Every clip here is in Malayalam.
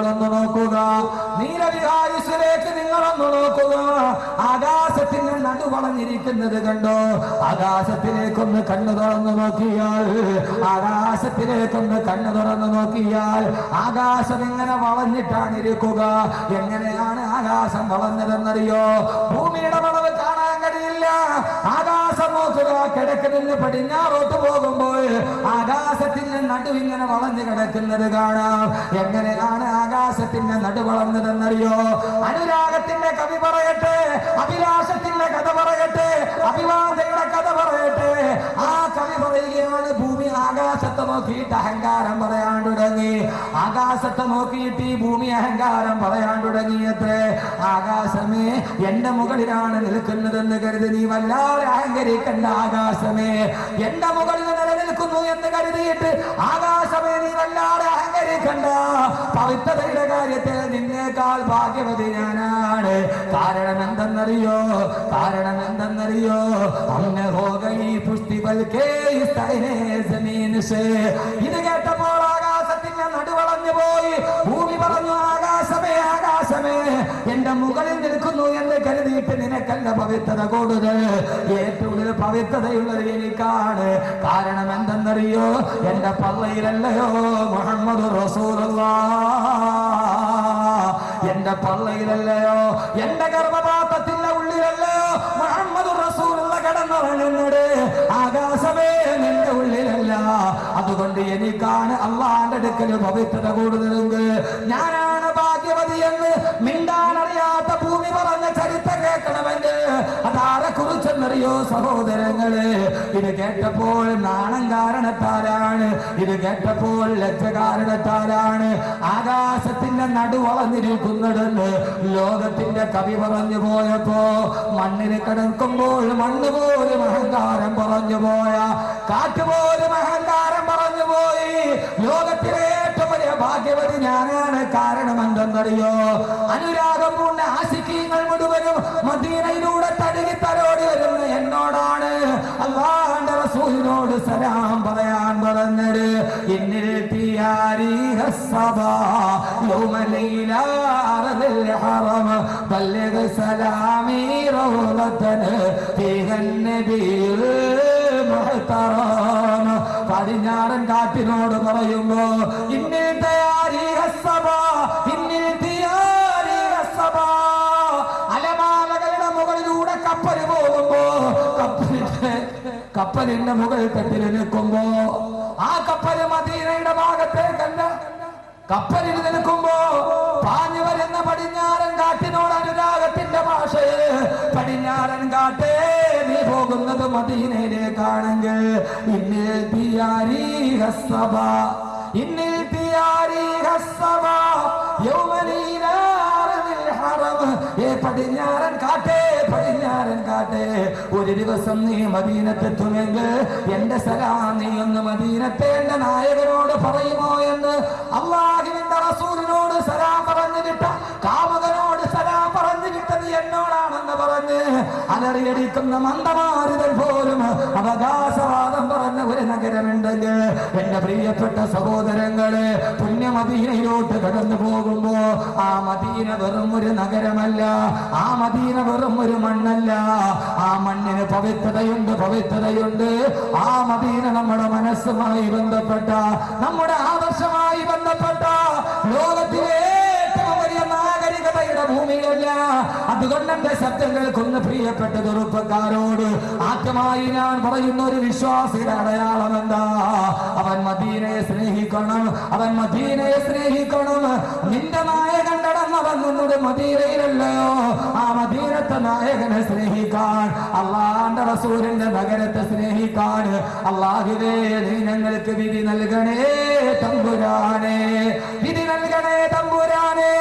നിങ്ങളൊന്ന് നോക്കുക, നീലവിഹായുസിലേക്ക് നിങ്ങളൊന്ന് നോക്കുക. ആകാശത്തിന്റെ നടുവളഞ്ഞിരിക്കുന്നത് കണ്ടോ? ആകാശത്തിലേക്കൊന്ന് കണ്ണു തുറന്നു നോക്കിയാൽ, ആകാശത്തിലേക്കൊന്ന് കണ്ണു തുറന്നു നോക്കിയാൽ ആകാശം ഇങ്ങനെ വളഞ്ഞിട്ടാണ് ഇരിക്കുക. എങ്ങനെയാണ് ആകാശം വളഞ്ഞതെന്നറിയോ? ഭൂമിയുടെ വളവ് കാണാൻ കഴിയില്ല. ആകാശം നോക്കുക, കിഴക്ക് നിന്ന് പടിഞ്ഞാറോട്ട് പോകുമ്പോൾ ആകാശത്തിന്റെ നടുവിങ്ങനെ വളഞ്ഞു കിടക്കുന്നത് കാണാം. എങ്ങനെയാണ് ആകാശത്തിന്റെ നടു വളർന്നതെന്നറിയോ? അനുരാഗത്തിന്റെ കവി പറയട്ടെ, അഭിലാഷത്തിന്റെ കഥ പറയട്ടെ, അഭിവാദയുടെ കഥ പറയട്ടെ. ആ കവി പറയുകയാണ്, ഭൂമി ആകാശത്തെ നോക്കിയിട്ട് അഹങ്കാരം പറയാൻ തുടങ്ങി. ആകാശത്തെ നോക്കിയിട്ട് ഈ ഭൂമി അഹങ്കാരം പറയാൻ തുടങ്ങിയത്രേ. ആകാശമേ, എന്റെ മുകളിലാണ് നിൽക്കുന്നതെന്ന് കരുതി നീ വല്ലാതെ അഹങ്കരിക്കണ്ട. ആകാശമേ, എന്റെ മുകളിൽ നിലനിൽക്കുന്നു എന്ന് കരുതിയിട്ട് ആകാശമേ നീ വല്ലാതെ അഹങ്കരിക്കണ്ട. പവിത്രതയുടെ കാര്യത്തിൽ നിന്നേക്കാൾ ഭാഗ്യവതി ഞാനാണ്. കാരണം എന്തെന്നറിയോ? കാരണം എന്തെന്നറിയോ? അന്ന് ഹോഗയി പുഷ്ടി ബൽക്കേ ജമീൻ സേ. ഇത് കേട്ടപ്പോൾ ആകാശത്തിന്റെ നടുവളഞ്ഞു പോയി. ഭൂമി പറഞ്ഞു, ആകാശമേ, ആകാശമേ, എന്റെ മുകളിൽ നിൽക്കുന്നു എന്ന് കരുതിയിട്ട് നിനക്കല്ല പവിത്രത കൂടുതൽ. ഏറ്റവും കൂടുതൽ പവിത്രതയുള്ളത് എനിക്കാണ്. കാരണം എന്തെന്നറിയോ? എന്റെ പള്ളയിലല്ലയോ മുഹമ്മദ് റസൂലുള്ളാഹ്, എന്റെ പള്ളയിലല്ലയോ, എന്റെ ഗർഭപാത്രത്തിന്റെ ഉള്ളിലല്ലയോ മുഹമ്മദ് റസൂലുള്ള കിടന്നുറങ്ങുന്നത്. ആകാശമേ, നിന്റെ ഉള്ളിലല്ല. അതുകൊണ്ട് എനിക്കാണ് അള്ളാന്റെ അടുക്കൽ പവിത്രത കൂടുതലെങ്കിൽ. ഞാനാണ് ഭാഗ്യവതി എന്ന് മിണ്ടാനറിയാത്ത ഭൂമി പറഞ്ഞ ചരിത്രം കേൾക്കണമെങ്കിൽ അതാരെ കുറിച്ചെന്നറിയോ സഹോദരങ്ങള്? ഇത് കേട്ടപ്പോൾ നാണം കാരണത്താലാണ്, ഇത് കേട്ടപ്പോൾ ലജ്ജ കാരണത്താലാണ് ആകാശത്തിന്റെ നടുവളഞ്ഞിരിക്കുന്നതെന്ന് ലോകത്തിന്റെ കവി പറഞ്ഞു പോയപ്പോ, മണ്ണിൽ കിടക്കുമ്പോൾ മണ്ണ് പോലും അഹങ്കാരം പറഞ്ഞു പോയ, കാറ്റ് പോലും അഹങ്കാരം പറഞ്ഞു പോയി. ലോകത്തിലെ ഏറ്റവും വലിയ ഭാഗ്യവതി ഞാനാണ്. കാരണം എന്തെന്നറിയോ? അനുരാഗം പൂണ്ട ആശിക്കീങ്ങൾ മുഴുവനും മദീനയിലൂടെ തടുകി തലോടി വരുന്ന എന്നോടാണ് അല്ലാഹുവിന്റെ റസൂലിനോട് സലാം പറയാൻ പറഞ്ഞത്. ഇന്നിൽ തിയാരി ഹസ്സബാ യൗമലൈല അർദിൽ ഹറം ബല്ലഗ സലാമി റൗളതൻ ഫീഹൻ നബിയുൽ മുഹ്തറം. പടിഞ്ഞാറൻ കാറ്റിനോട് പറയുമ്പോ, ഇന്നിൽ തയാരി ഹസ്സബാ, ഇന്നിൽ തിയാരി ഹസ്സബാ. അലമാലകളുടെ മുകളിലൂടെ കപ്പൽ പോകുമ്പോ, കപ്പലിന്റെ മുകൾ തട്ടിൽ നിൽക്കുമ്പോ, ആ കപ്പല് മദീനയുടെ ഭാഗത്തേക്കല്ല, കപ്പലിൽ നിൽക്കുമ്പോ പാഞ്ഞു വരുന്ന പടിഞ്ഞാറൻ കാറ്റിനോട് അനുരാഗത്തിന്റെ ഭാഷയെ, പടിഞ്ഞാറൻ കാറ്റേ നീ പോകുന്നത് മദീനയിലേക്കാണെങ്കിൽ, ഇന്നിൽ തിയാരി ഹസ്സബാ, ഇന്നിൽ തിയാരി ഹസ്സബാ യൗമലൈല അർദിൽ ഹറം. പടിഞ്ഞാറൻ കാറ്റേ, പടിഞ്ഞാറൻ കാറ്റേ, ഒരു ദിവസം നീ മദീനത്തെത്തുമെങ്കിൽ എന്റെ സലാം നീ ഒന്ന് മദീനത്തെ എന്റെ നായകനോട് പറയുമോ എന്ന് അല്ലാഹുവിന്റെ റസൂലിനോട് സലാം പറഞ്ഞു വിട്ട കാമകനോട് സലാം പറഞ്ഞു വിട്ടത് എന്നോടാണെന്ന് പറഞ്ഞ് അലറിയടിക്കുന്ന മന്ദമാരുതൻ പോലും അവകാശവാദം പറഞ്ഞ ഒരു നഗരമുണ്ടെങ്കിൽ, എന്റെ പ്രിയപ്പെട്ട സഹോദരങ്ങളെ, പുണ്യ മദീനയിലോട്ട് കടന്നു പോകുമ്പോ ആ മദീന വെറും ഒരു നഗരമല്ല, ആ മദീന വെറും ഒരു മണ്ണല്ല. ആ മണ്ണിന് പവിത്രതയുണ്ട്, പവിത്രതയുണ്ട്. ആ മദീന നമ്മുടെ മനസ്സുമായി ബന്ധപ്പെട്ട, നമ്മുടെ ആദർശമായി ബന്ധപ്പെട്ട ലോകത്തിലെ ഏറ്റവും വലിയ നാഗരികതയുടെ ഭൂമിയല്ല. അതുകൊണ്ട് എന്റെ ശബ്ദം കേൾക്കുന്ന പ്രിയപ്പെട്ട ചെറുപ്പക്കാരോട് ആദ്യമായി ഞാൻ പറയുന്ന ഒരു വിശ്വാസിയുടെ അടയാളം എന്താ? അവൻ മദീനയെ സ്നേഹിക്കണം, അവൻ മദീനയെ സ്നേഹിക്കണം. നിന്റെ നായകൻ കടന്നവൻ നിന്നോട് മദീനയിലല്ലയോ? ആ മദീനത്തെ നായകനെ സ്നേഹിക്കാൻ, അള്ളാന്റെ റസൂലിന്റെ നഗരത്തെ സ്നേഹിക്കാൻ അല്ലാഹുവേ നീ ഞങ്ങൾക്ക് വിധി നൽകണേ തമ്പുരാനെ, വിധി നൽകണേ തമ്പുരാനെ.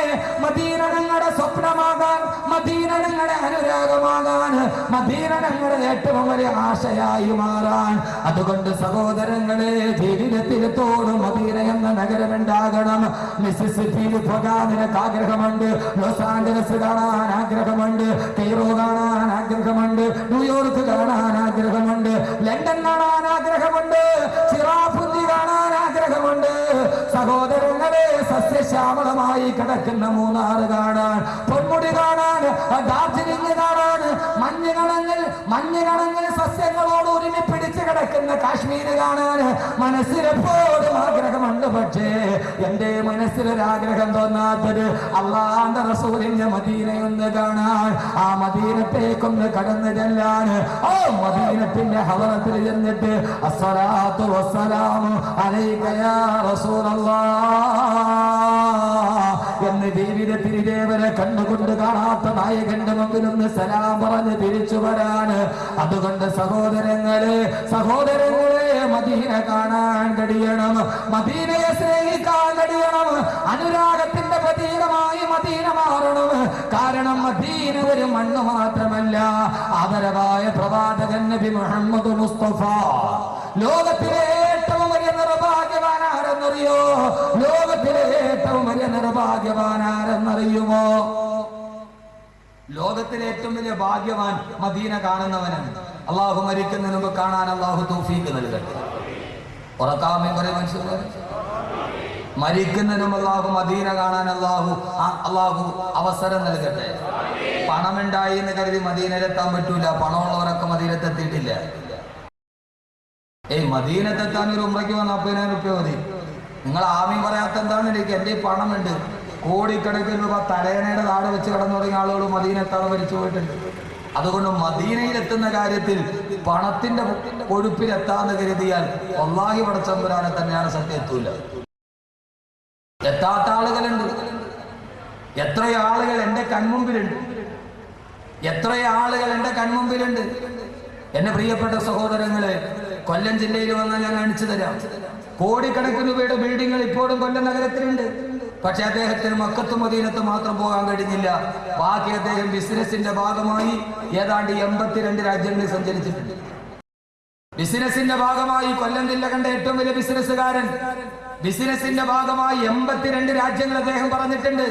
മദീന ഞങ്ങളുടെ സ്വപ്നമാകാൻ, മദീന ഞങ്ങളുടെ അനുരാഗമാകാൻ, മദീന ഞങ്ങളുടെ ഏറ്റവും വലിയ ആശയായി മാറാൻ. അതുകൊണ്ട് സഹോദരങ്ങളെ, ജീവിതത്തിലെത്തോടും മദീന എന്ന നഗരമുണ്ടാകണം. മിസിസിപ്പിയിൽ പോകാൻ നിനക്ക് ആഗ്രഹമുണ്ട്, ലോസ് ആഞ്ചലസ് കാണാൻ ആഗ്രഹമുണ്ട്, കെയ്റോ കാണാൻ ആഗ്രഹമുണ്ട്, ന്യൂയോർക്ക് കാണാൻ ആഗ്രഹമുണ്ട്, ലണ്ടൻ കാണാൻ ആഗ്രഹമുണ്ട്, ചിറാപുഞ്ചി കാണാൻ ആഗ്രഹമുണ്ട്. സഹോദരങ്ങളെ സസ്യശ്യാമളമായി കിടക്കുന്ന മൂന്നാറ് കാണാൻ, പൊന്മുടി കാണാൻ, ഡാർജിലിംഗ് കാണാൻ, മഞ്ഞുകണങ്ങൾ സസ്യങ്ങളോട് ഒരുമി പിടിച്ച് കിടക്കുന്ന കാശ്മീര് കാണാൻ മനസ്സിലെപ്പോഴും ആഗ്രഹമുണ്ട്. പക്ഷേ എന്റെ മനസ്സിലൊരാഗ്രഹം തോന്നാത്തത് അള്ളാന്റെ റസൂലിന്റെ മദീനയൊന്ന് കാണാൻ, ആ മദീനത്തേക്കൊന്ന് കടന്നു ചെല്ലാൻ, ആ മദീനത്തിന്റെ ഹളറത്തിൽ ചെന്നിട്ട് അസ്സലാത്തു വസ്സലാമു അലൈക യാ റസൂലല്ലാഹ് എന്ന് ജീവിതത്തിൽ ഇതേവരെ കണ്ടുകൊണ്ട് കാണാത്ത നായകന്റെ മുമ്പിലൊന്ന് സലാം പറഞ്ഞ് തിരിച്ചു വരാൻ. അതുകൊണ്ട് സഹോദരങ്ങളെ മദീന കാണാൻ കഴിയണം, മദീനയെ സ്നേഹിക്കാൻ കഴിയണം, അനുരാഗത്തിന്റെ പ്രതീകമായി മദീന മാറണം. കാരണം മദീന ഒരു മണ്ണ് മാത്രമല്ല, ആദരവായ പ്രവാചകൻ നബി മുഹമ്മദ് മുസ്തഫ. ലോകത്തിലെ ഏറ്റവും വലിയ നിർഭാഗ്യവാൻ ആരെന്നറിയോ? ലോകത്തിലെ ഏറ്റവും വലിയ നിർഭാഗ്യവാൻ ആരെന്നറിയുമോ? ലോകത്തിലെ ഏറ്റവും വലിയ ഭാഗ്യവാൻ മദീന കാണുന്നവനാണ്. അള്ളാഹു മരിക്കുന്നതിന് മുമ്പ് കാണാൻ അള്ളാഹു തൗഫീഖ് നൽകട്ടെ. ഉറക്കാമേ പറയും മനുഷ്യർ, മരിക്കുന്നതിനും അള്ളാഹു മദീന കാണാൻ അള്ളാഹു അവസരം നൽകട്ടെ. പണമുണ്ടായി എന്ന് കരുതി മദീനയിലെത്താൻ പറ്റൂല. പണമുള്ളവരൊക്കെ മദീനത്തെത്തിയിട്ടില്ല. മദീനത്തെത്താൻ ഒരു ഉംറയ്ക്ക് വന്ന 40,000 രൂപ മതി. നിങ്ങൾ ആമീൻ പറയാത്ത എന്താണ്? എനിക്ക് എൻ്റെ പണമുണ്ട്, കോടിക്കണക്കിന് രൂപ തലേനയുടെ താഴെ വെച്ച് കടന്നു തുടങ്ങിയ ആളുകൾ മദീനത്താണ് മരിച്ചു പോയിട്ടുണ്ട്. അതുകൊണ്ട് മദീനയിലെത്തുന്ന കാര്യത്തിൽ പണത്തിന്റെ കൊഴുപ്പിലെത്താന്ന് കരുതിയാൽ വല്ലാഹി പടച്ചമ്പുരാനെ തന്നെയാണ് സത്യം എത്തൂല. എത്താത്ത ആളുകളുണ്ട്. എത്ര ആളുകൾ എൻ്റെ കൺമുമ്പിലുണ്ട്, എന്നെ പ്രിയപ്പെട്ട സഹോദരങ്ങളെ, കൊല്ലം ജില്ലയിൽ വന്നാൽ ഞാൻ കാണിച്ചു തരാം. കോടിക്കണക്കിന് രൂപയുടെ ബിൽഡിങ്ങൾ ഇപ്പോഴും കൊല്ലം നഗരത്തിലുണ്ട്. പക്ഷെ അദ്ദേഹത്തിന് മക്കത്തും മദീനത്തും മാത്രം പോകാൻ കഴിഞ്ഞില്ല. ബാക്കി അദ്ദേഹം ബിസിനസിന്റെ ഭാഗമായി ഏതാണ്ട് 82 രാജ്യങ്ങളിൽ സഞ്ചരിച്ചിട്ടുണ്ട്. ബിസിനസിന്റെ ഭാഗമായി കൊല്ലം ജില്ല കണ്ട ഏറ്റവും വലിയ ബിസിനസ്സുകാരൻ ബിസിനസിന്റെ ഭാഗമായി 82 രാജ്യങ്ങൾ അദ്ദേഹം പറഞ്ഞിട്ടുണ്ട്.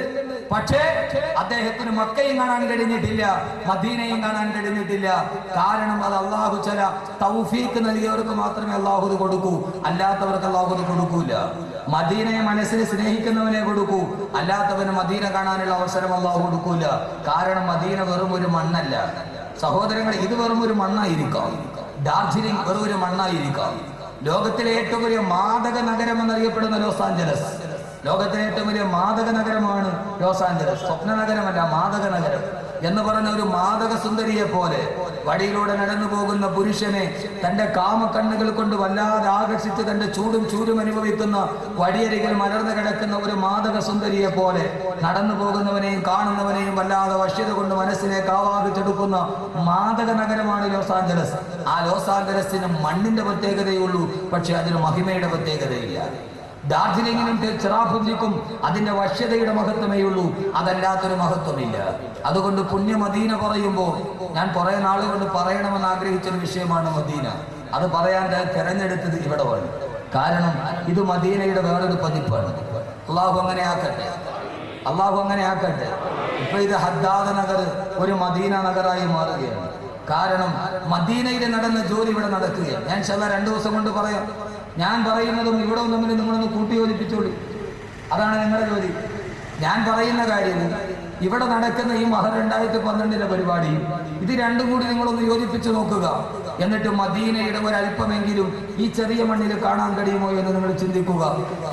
പക്ഷേ അദ്ദേഹത്തിന് മക്കയും കാണാൻ കഴിഞ്ഞിട്ടില്ല, മദീനയും കാണാൻ കഴിഞ്ഞിട്ടില്ല. കാരണം അത് അള്ളാഹു ചില തൗഫീഖ് നൽകിയവർക്ക് മാത്രമേ അള്ളാഹു കൊടുക്കൂ, അല്ലാത്തവർക്ക് അള്ളാഹു കൊടുക്കൂല. മദീനയെ മനസ്സിൽ സ്നേഹിക്കുന്നവനെ കൊടുക്കൂ, അല്ലാത്തവന് മദീന കാണാനുള്ള അവസരം അള്ളാഹു കൊടുക്കൂല. കാരണം മദീന വെറും ഒരു മണ്ണല്ല സഹോദരങ്ങൾ, ഇത് വെറും ഒരു മണ്ണായിരിക്കാം. ഡാർജിലിംഗ് വെറും ഒരു മണ്ണായിരിക്കാം. ലോകത്തിലെ ഏറ്റവും വലിയ മാദക നഗരം എന്നറിയപ്പെടുന്ന ലോസ് ആഞ്ചലസ്, ലോകത്തിലെ ഏറ്റവും വലിയ മാദക നഗരമാണ് ലോസ് ആഞ്ചലസ്. സ്വപ്ന നഗരമല്ല, മാദക നഗരം എന്ന് പറഞ്ഞ ഒരു മാദക സുന്ദരിയെ പോലെ വഴിയിലൂടെ നടന്നു പോകുന്ന പുരുഷനെ തന്റെ കാമക്കണ്ണുകൾ കൊണ്ട് വല്ലാതെ ആകർഷിച്ച് തന്റെ ചൂടും അനുഭവിക്കുന്ന വഴിയരികിൽ മലർന്നു കിടക്കുന്ന ഒരു മാദക സുന്ദരിയെ പോലെ നടന്നു പോകുന്നവനെയും കാണുന്നവനെയും വല്ലാതെ വശ്യത കൊണ്ട് മനസ്സിലേക്ക് ആവാഹിച്ചെടുക്കുന്ന മാദക നഗരമാണ് ലോസ് ആഞ്ചലസ്. ആ ലോസ് ആഞ്ചലസിന് മണ്ണിന്റെ പ്രത്യേകതയുള്ളൂ, പക്ഷെ അതിന് മഹിമയുടെ പ്രത്യേകതയില്ല. ഡാർജിലിംഗിനും ചിറാപുഞ്ചിക്കും അതിന്റെ വശ്യതയുടെ മഹത്വമേ ഉള്ളൂ, അതല്ലാത്തൊരു മഹത്വമില്ല. അതുകൊണ്ട് പുണ്യ മദീന പറയുമ്പോൾ ഞാൻ കുറെ നാളുകൊണ്ട് പറയണമെന്ന് ആഗ്രഹിച്ചൊരു വിഷയമാണ് മദീന. അത് പറയാൻ തെരഞ്ഞെടുത്തത് ഇവിടെ വേണം. കാരണം ഇത് മദീനയുടെ വേറൊരു പതിപ്പാണ്. അള്ളാഹു അങ്ങനെ ആക്കട്ടെ. ഇപ്പൊ ഇത് ഹദ്ദാദ് നഗർ ഒരു മദീന നഗറായി മാറുകയാണ്. കാരണം മദീനയിൽ നടന്ന ജോലി ഇവിടെ നടക്കുകയാണ്. ഞാൻ 2 ദിവസം കൊണ്ട് പറയാം. ഞാൻ പറയുന്നതും ഇവിടെ തമ്മിൽ നിങ്ങളൊന്ന് കൂട്ടിയോജിപ്പിച്ചോളൂ, അതാണ് നിങ്ങളുടെ ജോലി. ഞാൻ പറയുന്ന കാര്യവും ഇവിടെ നടക്കുന്ന ഈ മഹർ 2012 പരിപാടിയും ഇത് രണ്ടും കൂടി നിങ്ങളൊന്ന് യോജിപ്പിച്ച് നോക്കുക. എന്നിട്ട് മദീനയുടെ ഒരല്പമെങ്കിലും ഈ ചെറിയ മണ്ണിൽ കാണാൻ കഴിയുമോ എന്ന് നിങ്ങൾ ചിന്തിക്കുക.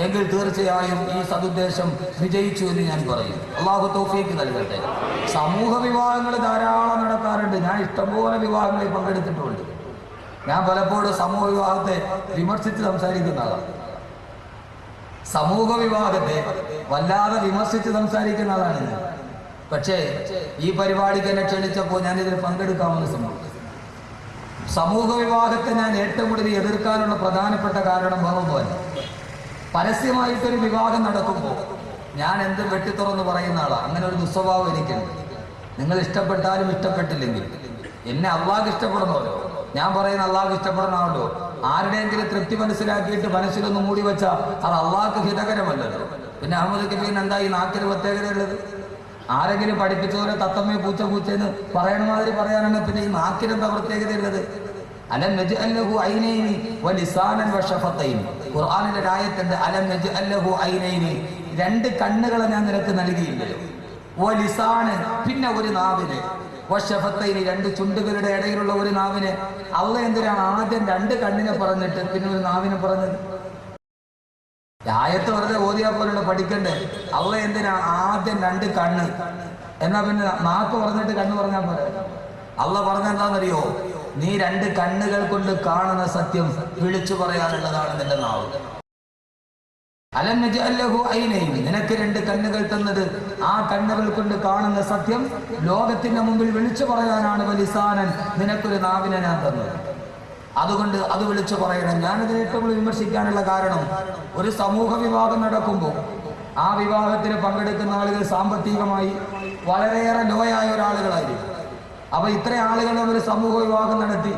എങ്കിൽ തീർച്ചയായും ഈ സതുദ്ദേശം വിജയിച്ചു എന്ന് ഞാൻ പറയും. അള്ളാഹു തൗഫീഖ് നൽകട്ടെ. സമൂഹ വിവാഹങ്ങൾ ധാരാളം നടക്കാറുണ്ട്. ഞാൻ ഇഷ്ടംപോലെ വിവാഹങ്ങളിൽ പങ്കെടുത്തിട്ടുണ്ട്. ഞാൻ പലപ്പോഴും സമൂഹ വിവാഹത്തെ വിമർശിച്ച് സംസാരിക്കുന്ന ആളാണ്. സമൂഹ വിവാഹത്തെ വല്ലാതെ വിമർശിച്ച് സംസാരിക്കുന്ന ആളാണ് ഞാൻ. പക്ഷേ ഈ പരിപാടിക്ക് എന്നെ ക്ഷണിച്ചപ്പോൾ ഞാൻ ഇതിൽ പങ്കെടുക്കാമെന്ന് സംഭവിച്ചു. സമൂഹ വിവാഹത്തെ ഞാൻ ഏറ്റവും കൂടുതൽ എതിർക്കാനുള്ള പ്രധാനപ്പെട്ട കാരണം വേറൊന്നുമല്ല. പരസ്യമായിട്ടൊരു വിവാഹം നടക്കുമ്പോൾ ഞാൻ എന്തും വെട്ടിത്തുറന്ന് പറയുന്ന ആളാണ്. അങ്ങനെ ഒരു ദുസ്വഭാവം എനിക്കുണ്ട്. നിങ്ങൾ ഇഷ്ടപ്പെട്ടാലും ഇഷ്ടപ്പെട്ടില്ലെങ്കിൽ എന്നെ അള്ളാഹ് ഇഷ്ടപ്പെടുന്നവരോ, ഞാൻ പറയുന്ന അള്ളാഹ് ഇഷ്ടപ്പെടണമല്ലോ. ആരുടെയെങ്കിലും തൃപ്തി മനസ്സിലാക്കിയിട്ട് മനസ്സിലൊന്ന് മൂടി വെച്ചാൽ അത് അള്ളാഹ്ക്ക് ഹിതകരമല്ലല്ലോ. പിന്നെ അഹമ്മദ് കബീറിന് എന്താ ഈ നാക്കിന് പ്രത്യേകത ഉള്ളത്? ആരെങ്കിലും പഠിപ്പിച്ചതുപോലെ തത്തമ്മയെ പൂച്ചെന്ന് പറയണ മാതിരി പറയാനാണ് പിന്നെ ഈ നാക്കിനെന്താ പ്രത്യേകത ഉള്ളത്? അലം നജ്അൽ ലഹു ഐനൈനി വലിസാനൻ വശഫത്തൈൻ. ഖുർആനിലെ ആയത്തുണ്ട്, അലം നജ്അൽ ലഹു ഐനൈനി, രണ്ട് കണ്ണുകളെ ഞാൻ നിനക്ക് നൽകിയില്ലയോ, വലിസാനൻ, പിന്നെ ഒരു നാവിന്, വശഫത്തൈനി, രണ്ട് ചുണ്ടുകളുടെ ഇടയിലുള്ള ഒരു നാവിന്. അള്ളാഹ് എന്തിനാണ് ആദ്യം രണ്ട് കണ്ണിനെ പറഞ്ഞിട്ട് പിന്നെ ഒരു നാവിനെ പറഞ്ഞത്? ആയത്ത് വെറുതെ ഓതിയാ പോലുള്ള പഠിക്കണ്ടേ? അള്ളാഹ് എന്തിനാ ആദ്യം രണ്ട് കണ്ണ്, എന്നാ പിന്നെ നാക്ക് പറഞ്ഞിട്ട് കണ്ണ് പറഞ്ഞാൽ പോലെ? അള്ളാഹ് പറഞ്ഞെന്താണെന്നറിയോ? നീ രണ്ട് കണ്ണുകൾ കൊണ്ട് കാണുന്ന സത്യം വിളിച്ചു പറയാനുള്ളതാണ് നിന്റെ നാവ്. അലം നജ്അൽ ലഹു ഐനൈൻ, നിനക്ക് രണ്ട് കണ്ണുകൾ തന്നത് ആ കണ്ണുകൾ കൊണ്ട് കാണുന്ന സത്യം ലോകത്തിന്റെ മുമ്പിൽ വിളിച്ചു പറയാനാണ്. വലിസാനൻ, നിനക്കൊരു നാവിനെ ഞാൻ തന്നത്, അതുകൊണ്ട് അത് വിളിച്ചു പറയണം. ഞാനതിനെ ഏറ്റവും കൂടുതൽ വിമർശിക്കാനുള്ള കാരണം, ഒരു സമൂഹ വിവാഹം നടക്കുമ്പോൾ ആ വിവാഹത്തിന് പങ്കെടുക്കുന്ന ആളുകൾ സാമ്പത്തികമായി വളരെയേറെ ലോയായ ഒരാളുകളായിരിക്കും. അപ്പൊ ഇത്ര ആളുകൾ ഒരു സമൂഹ വിവാഹം നടത്തി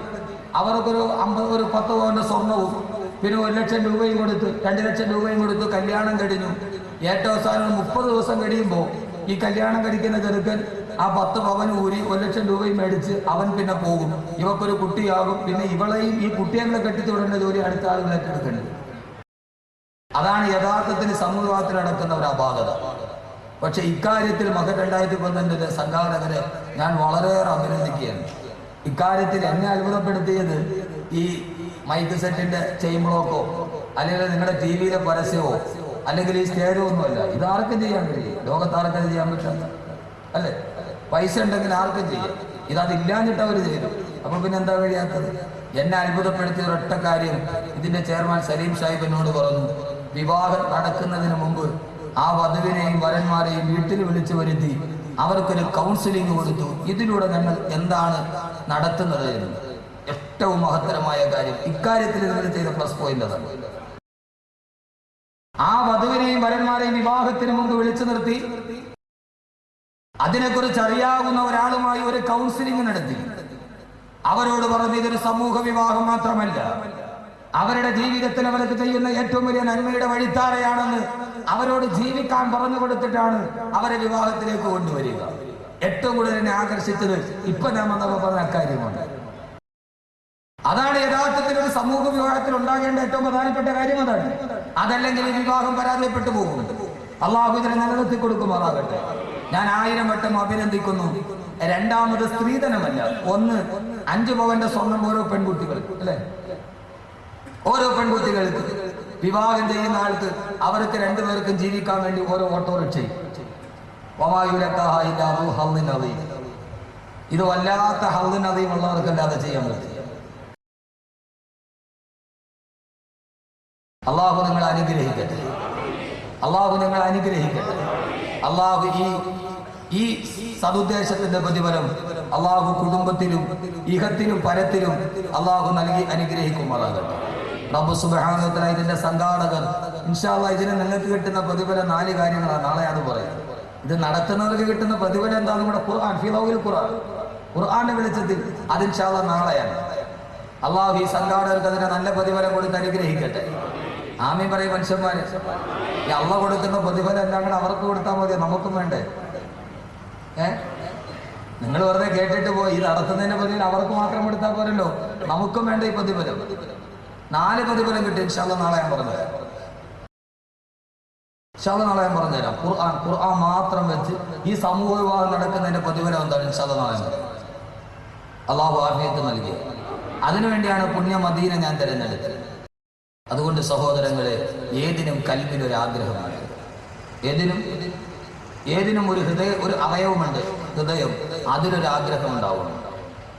അവർക്കൊരു 10 പവന്റെ സ്വർണവും പിന്നെ 1 ലക്ഷം രൂപയും കൊടുത്ത് 2 ലക്ഷം രൂപയും കൊടുത്ത് കല്യാണം കഴിഞ്ഞു. ഏറ്റവും അവസാനം 30 ദിവസം കഴിയുമ്പോൾ ഈ കല്യാണം കഴിക്കുന്ന ചെറുക്കൻ ആ 10 പവൻ ഊരി 1 ലക്ഷം രൂപയും മേടിച്ച് അവൻ പിന്നെ പോകും. ഇവക്കൊരു കുട്ടിയാകും. പിന്നെ ഇവളെയും ഈ കുട്ടികളെ കെട്ടിച്ചു വിടേണ്ട ജോലി അടുത്ത ആളുകൾ ഏറ്റെടുക്കേണ്ടത്. അതാണ് യഥാർത്ഥത്തിൽ സമൂഹത്തിൽ നടക്കുന്ന ഒരു അപാകത. പക്ഷെ ഇക്കാര്യത്തിൽ മകൻ 2012 സംഘാടകരെ ഞാൻ വളരെയേറെ അഭിനന്ദിക്കുകയാണ്. ഇക്കാര്യത്തിൽ എന്നെ അത്ഭുതപ്പെടുത്തിയത് ഈ മൈക്ക് സെറ്റിന്റെ ചെയിൻ ബ്ലോക്കോ അല്ലെങ്കിൽ നിങ്ങളുടെ TV-യിലെ പരസ്യമോ അല്ലെങ്കിൽ ഈ സ്റ്റേജോ ഒന്നുമല്ല. ഇതാർക്കും ചെയ്യാൻ കഴിയും, ലോകത്താർക്കും ചെയ്യാൻ പറ്റുന്ന അല്ലേ? പൈസ ഉണ്ടെങ്കിൽ ആർക്കും ചെയ്യാം. ഇതതില്ലാഞ്ഞിട്ട് അവർ ചെയ്തു. അപ്പൊ പിന്നെ എന്താ കഴിയാത്തത്? എന്നെ അത്ഭുതപ്പെടുത്തിയ ഒരൊറ്റ കാര്യം, ഇതിന്റെ ചെയർമാൻ സലീം സാഹിബ് എന്നോട് പറഞ്ഞു, വിവാഹം നടക്കുന്നതിന് മുമ്പ് ആ വധുവിനെയും വരന്മാരെയും വീട്ടിൽ വിളിച്ചു വരുത്തി അവർക്കൊരു കൗൺസിലിംഗ് കൊടുത്തു. ഇതിലൂടെ ഞങ്ങൾ എന്താണ് നടത്തുന്നത് എന്ന്. ഏറ്റവും മഹത്തരമായ കാര്യം ഇക്കാര്യത്തിൽ നിങ്ങൾ ചെയ്ത പ്ലസ് പോയിന്റ് അതാണ്. ആ വധുവിനെയും വരന്മാരെയും വിവാഹത്തിന് മുമ്പ് വിളിച്ചു നിർത്തി അതിനെക്കുറിച്ച് അറിയാവുന്ന ഒരാളുമായി ഒരു കൗൺസിലിംഗ് നടത്തി. അവരോട് പറഞ്ഞു, ഇതൊരു സമൂഹ വിവാഹം മാത്രമല്ല, അവരുടെ ജീവിതത്തിൽ അവർക്ക് ചെയ്യുന്ന ഏറ്റവും വലിയ നന്മയുടെ വഴിത്താരയാണെന്ന് അവരോട് ജീവിക്കാൻ പറഞ്ഞു കൊടുത്തിട്ടാണ് അവരെ വിവാഹത്തിലേക്ക് കൊണ്ടുവരിക. ഏറ്റവും കൂടുതൽ എന്നെ ആകർഷിച്ചത് ഇപ്പൊ ഞാൻ വന്നപ്പോൾ പറഞ്ഞ അക്കാര്യമാണ്. അതാണ് യഥാർത്ഥത്തിൽ ഒരു സമൂഹ വിവാഹത്തിൽ ഉണ്ടാകേണ്ട ഏറ്റവും പ്രധാനപ്പെട്ട കാര്യം. അതാണ്. അതല്ലെങ്കിൽ ഈ വിവാഹം പരാജയപ്പെട്ടു പോകും. അള്ളാഹു ഇതിനെ നിലനിർത്തി കൊടുക്കുമാറാകട്ടെ. ഞാൻ 1000 വട്ടം അഭിനന്ദിക്കുന്നു. രണ്ടാമത് സ്ത്രീധനമല്ല. ഒന്ന്, 5 പവന്റെ സ്വർണം ഓരോ പെൺകുട്ടികൾ, അല്ലെ? ഓരോ പെൺകുട്ടികൾക്ക് വിവാഹം ചെയ്യുന്ന ആൾക്ക് അവർക്ക് 2 പേർക്കും ജീവിക്കാൻ വേണ്ടി ഓരോ ഓട്ടോറിക്ഷയും. ഇത് വല്ലാത്ത ഹള്ളിൻ അദീം ഉള്ളവർക്കല്ലാതെ ചെയ്യാൻ പറ്റും. അള്ളാഹു നിങ്ങളെ അനുഗ്രഹിക്കട്ടെ. അള്ളാഹു നിങ്ങളെ അനുഗ്രഹിക്കട്ടെ. അള്ളാഹു ഈ സതുദ്ദേശത്തിന്റെ പ്രതിഫലം അള്ളാഹു കുടുംബത്തിലും ഇഹത്തിലും പരത്തിലും അള്ളാഹു നൽകി അനുഗ്രഹിക്കുമാറാകട്ടെ. റബ്ബ് സുബ്ഹാനഹു വ തആല ഇതിന്റെ സംഘാടകർ ഇൻഷാ അല്ലാഹ് ഇതിന് നിങ്ങൾക്ക് കിട്ടുന്ന പ്രതിഫലം 4 കാര്യങ്ങളാണ്. നാളെ അത് പറയാം. ഇത് നടത്തുന്നവർക്ക് കിട്ടുന്ന പ്രതിഫലം എന്താണ്? നമ്മുടെ ഖുർആൻ, ഫിദൗൽ ഖുർആൻ, ഖുർആന്റെ വെളിച്ചത്തിൽ അത് ഇൻഷാ അല്ലാഹ് നാളെയാണ്. അള്ളാഹു ഈ സംഘാടകർക്ക് അതിനെ നല്ല പ്രതിഫലം കൊടുത്ത് അനുഗ്രഹിക്കട്ടെ. ആമീൻ പറയും മനുഷ്യന്മാര്. ഈ അള്ളാഹ് കൊടുക്കുന്ന പ്രതിഫലം എല്ലാം കൂടെ അവർക്ക് കൊടുത്താൽ മതി, നമുക്കും വേണ്ടേ? നിങ്ങൾ വെറുതെ കേട്ടിട്ട് പോയി. ഈ നടത്തുന്നതിന്റെ പ്രതിഫലം അവർക്ക് മാത്രം കൊടുത്താൽ പോരല്ലോ, നമുക്കും വേണ്ട ഈ പ്രതിഫലം. 4 പ്രതിഫലം കിട്ടും ഇൻഷാ അല്ലാഹ്. നാളെ ഞാൻ പറഞ്ഞുതരാം. ഇൻഷാ അല്ലാഹ് നാളെ ഞാൻ പറഞ്ഞുതരാം. ഖുർആൻ മാത്രം വെച്ച് ഈ സമൂഹ വിവാഹം നടക്കുന്നതിന്റെ പ്രതിഫലം എന്താണ് ഇൻഷാ അല്ലാഹ് നാളെ ഞാൻ. അള്ളാഹു ആഫിയത്ത് നൽകി. അതിനുവേണ്ടിയാണ് പുണ്യ മദീന ഞാൻ തിരഞ്ഞെടുത്തത്. അതുകൊണ്ട് സഹോദരങ്ങളെ, ഏതിനും കൽബിലൊരു ആഗ്രഹമാണ്. ഏതിനും ഒരു അവയവമുണ്ട്, ഹൃദയം. അതിലൊരു ആഗ്രഹം ഉണ്ടാവണം.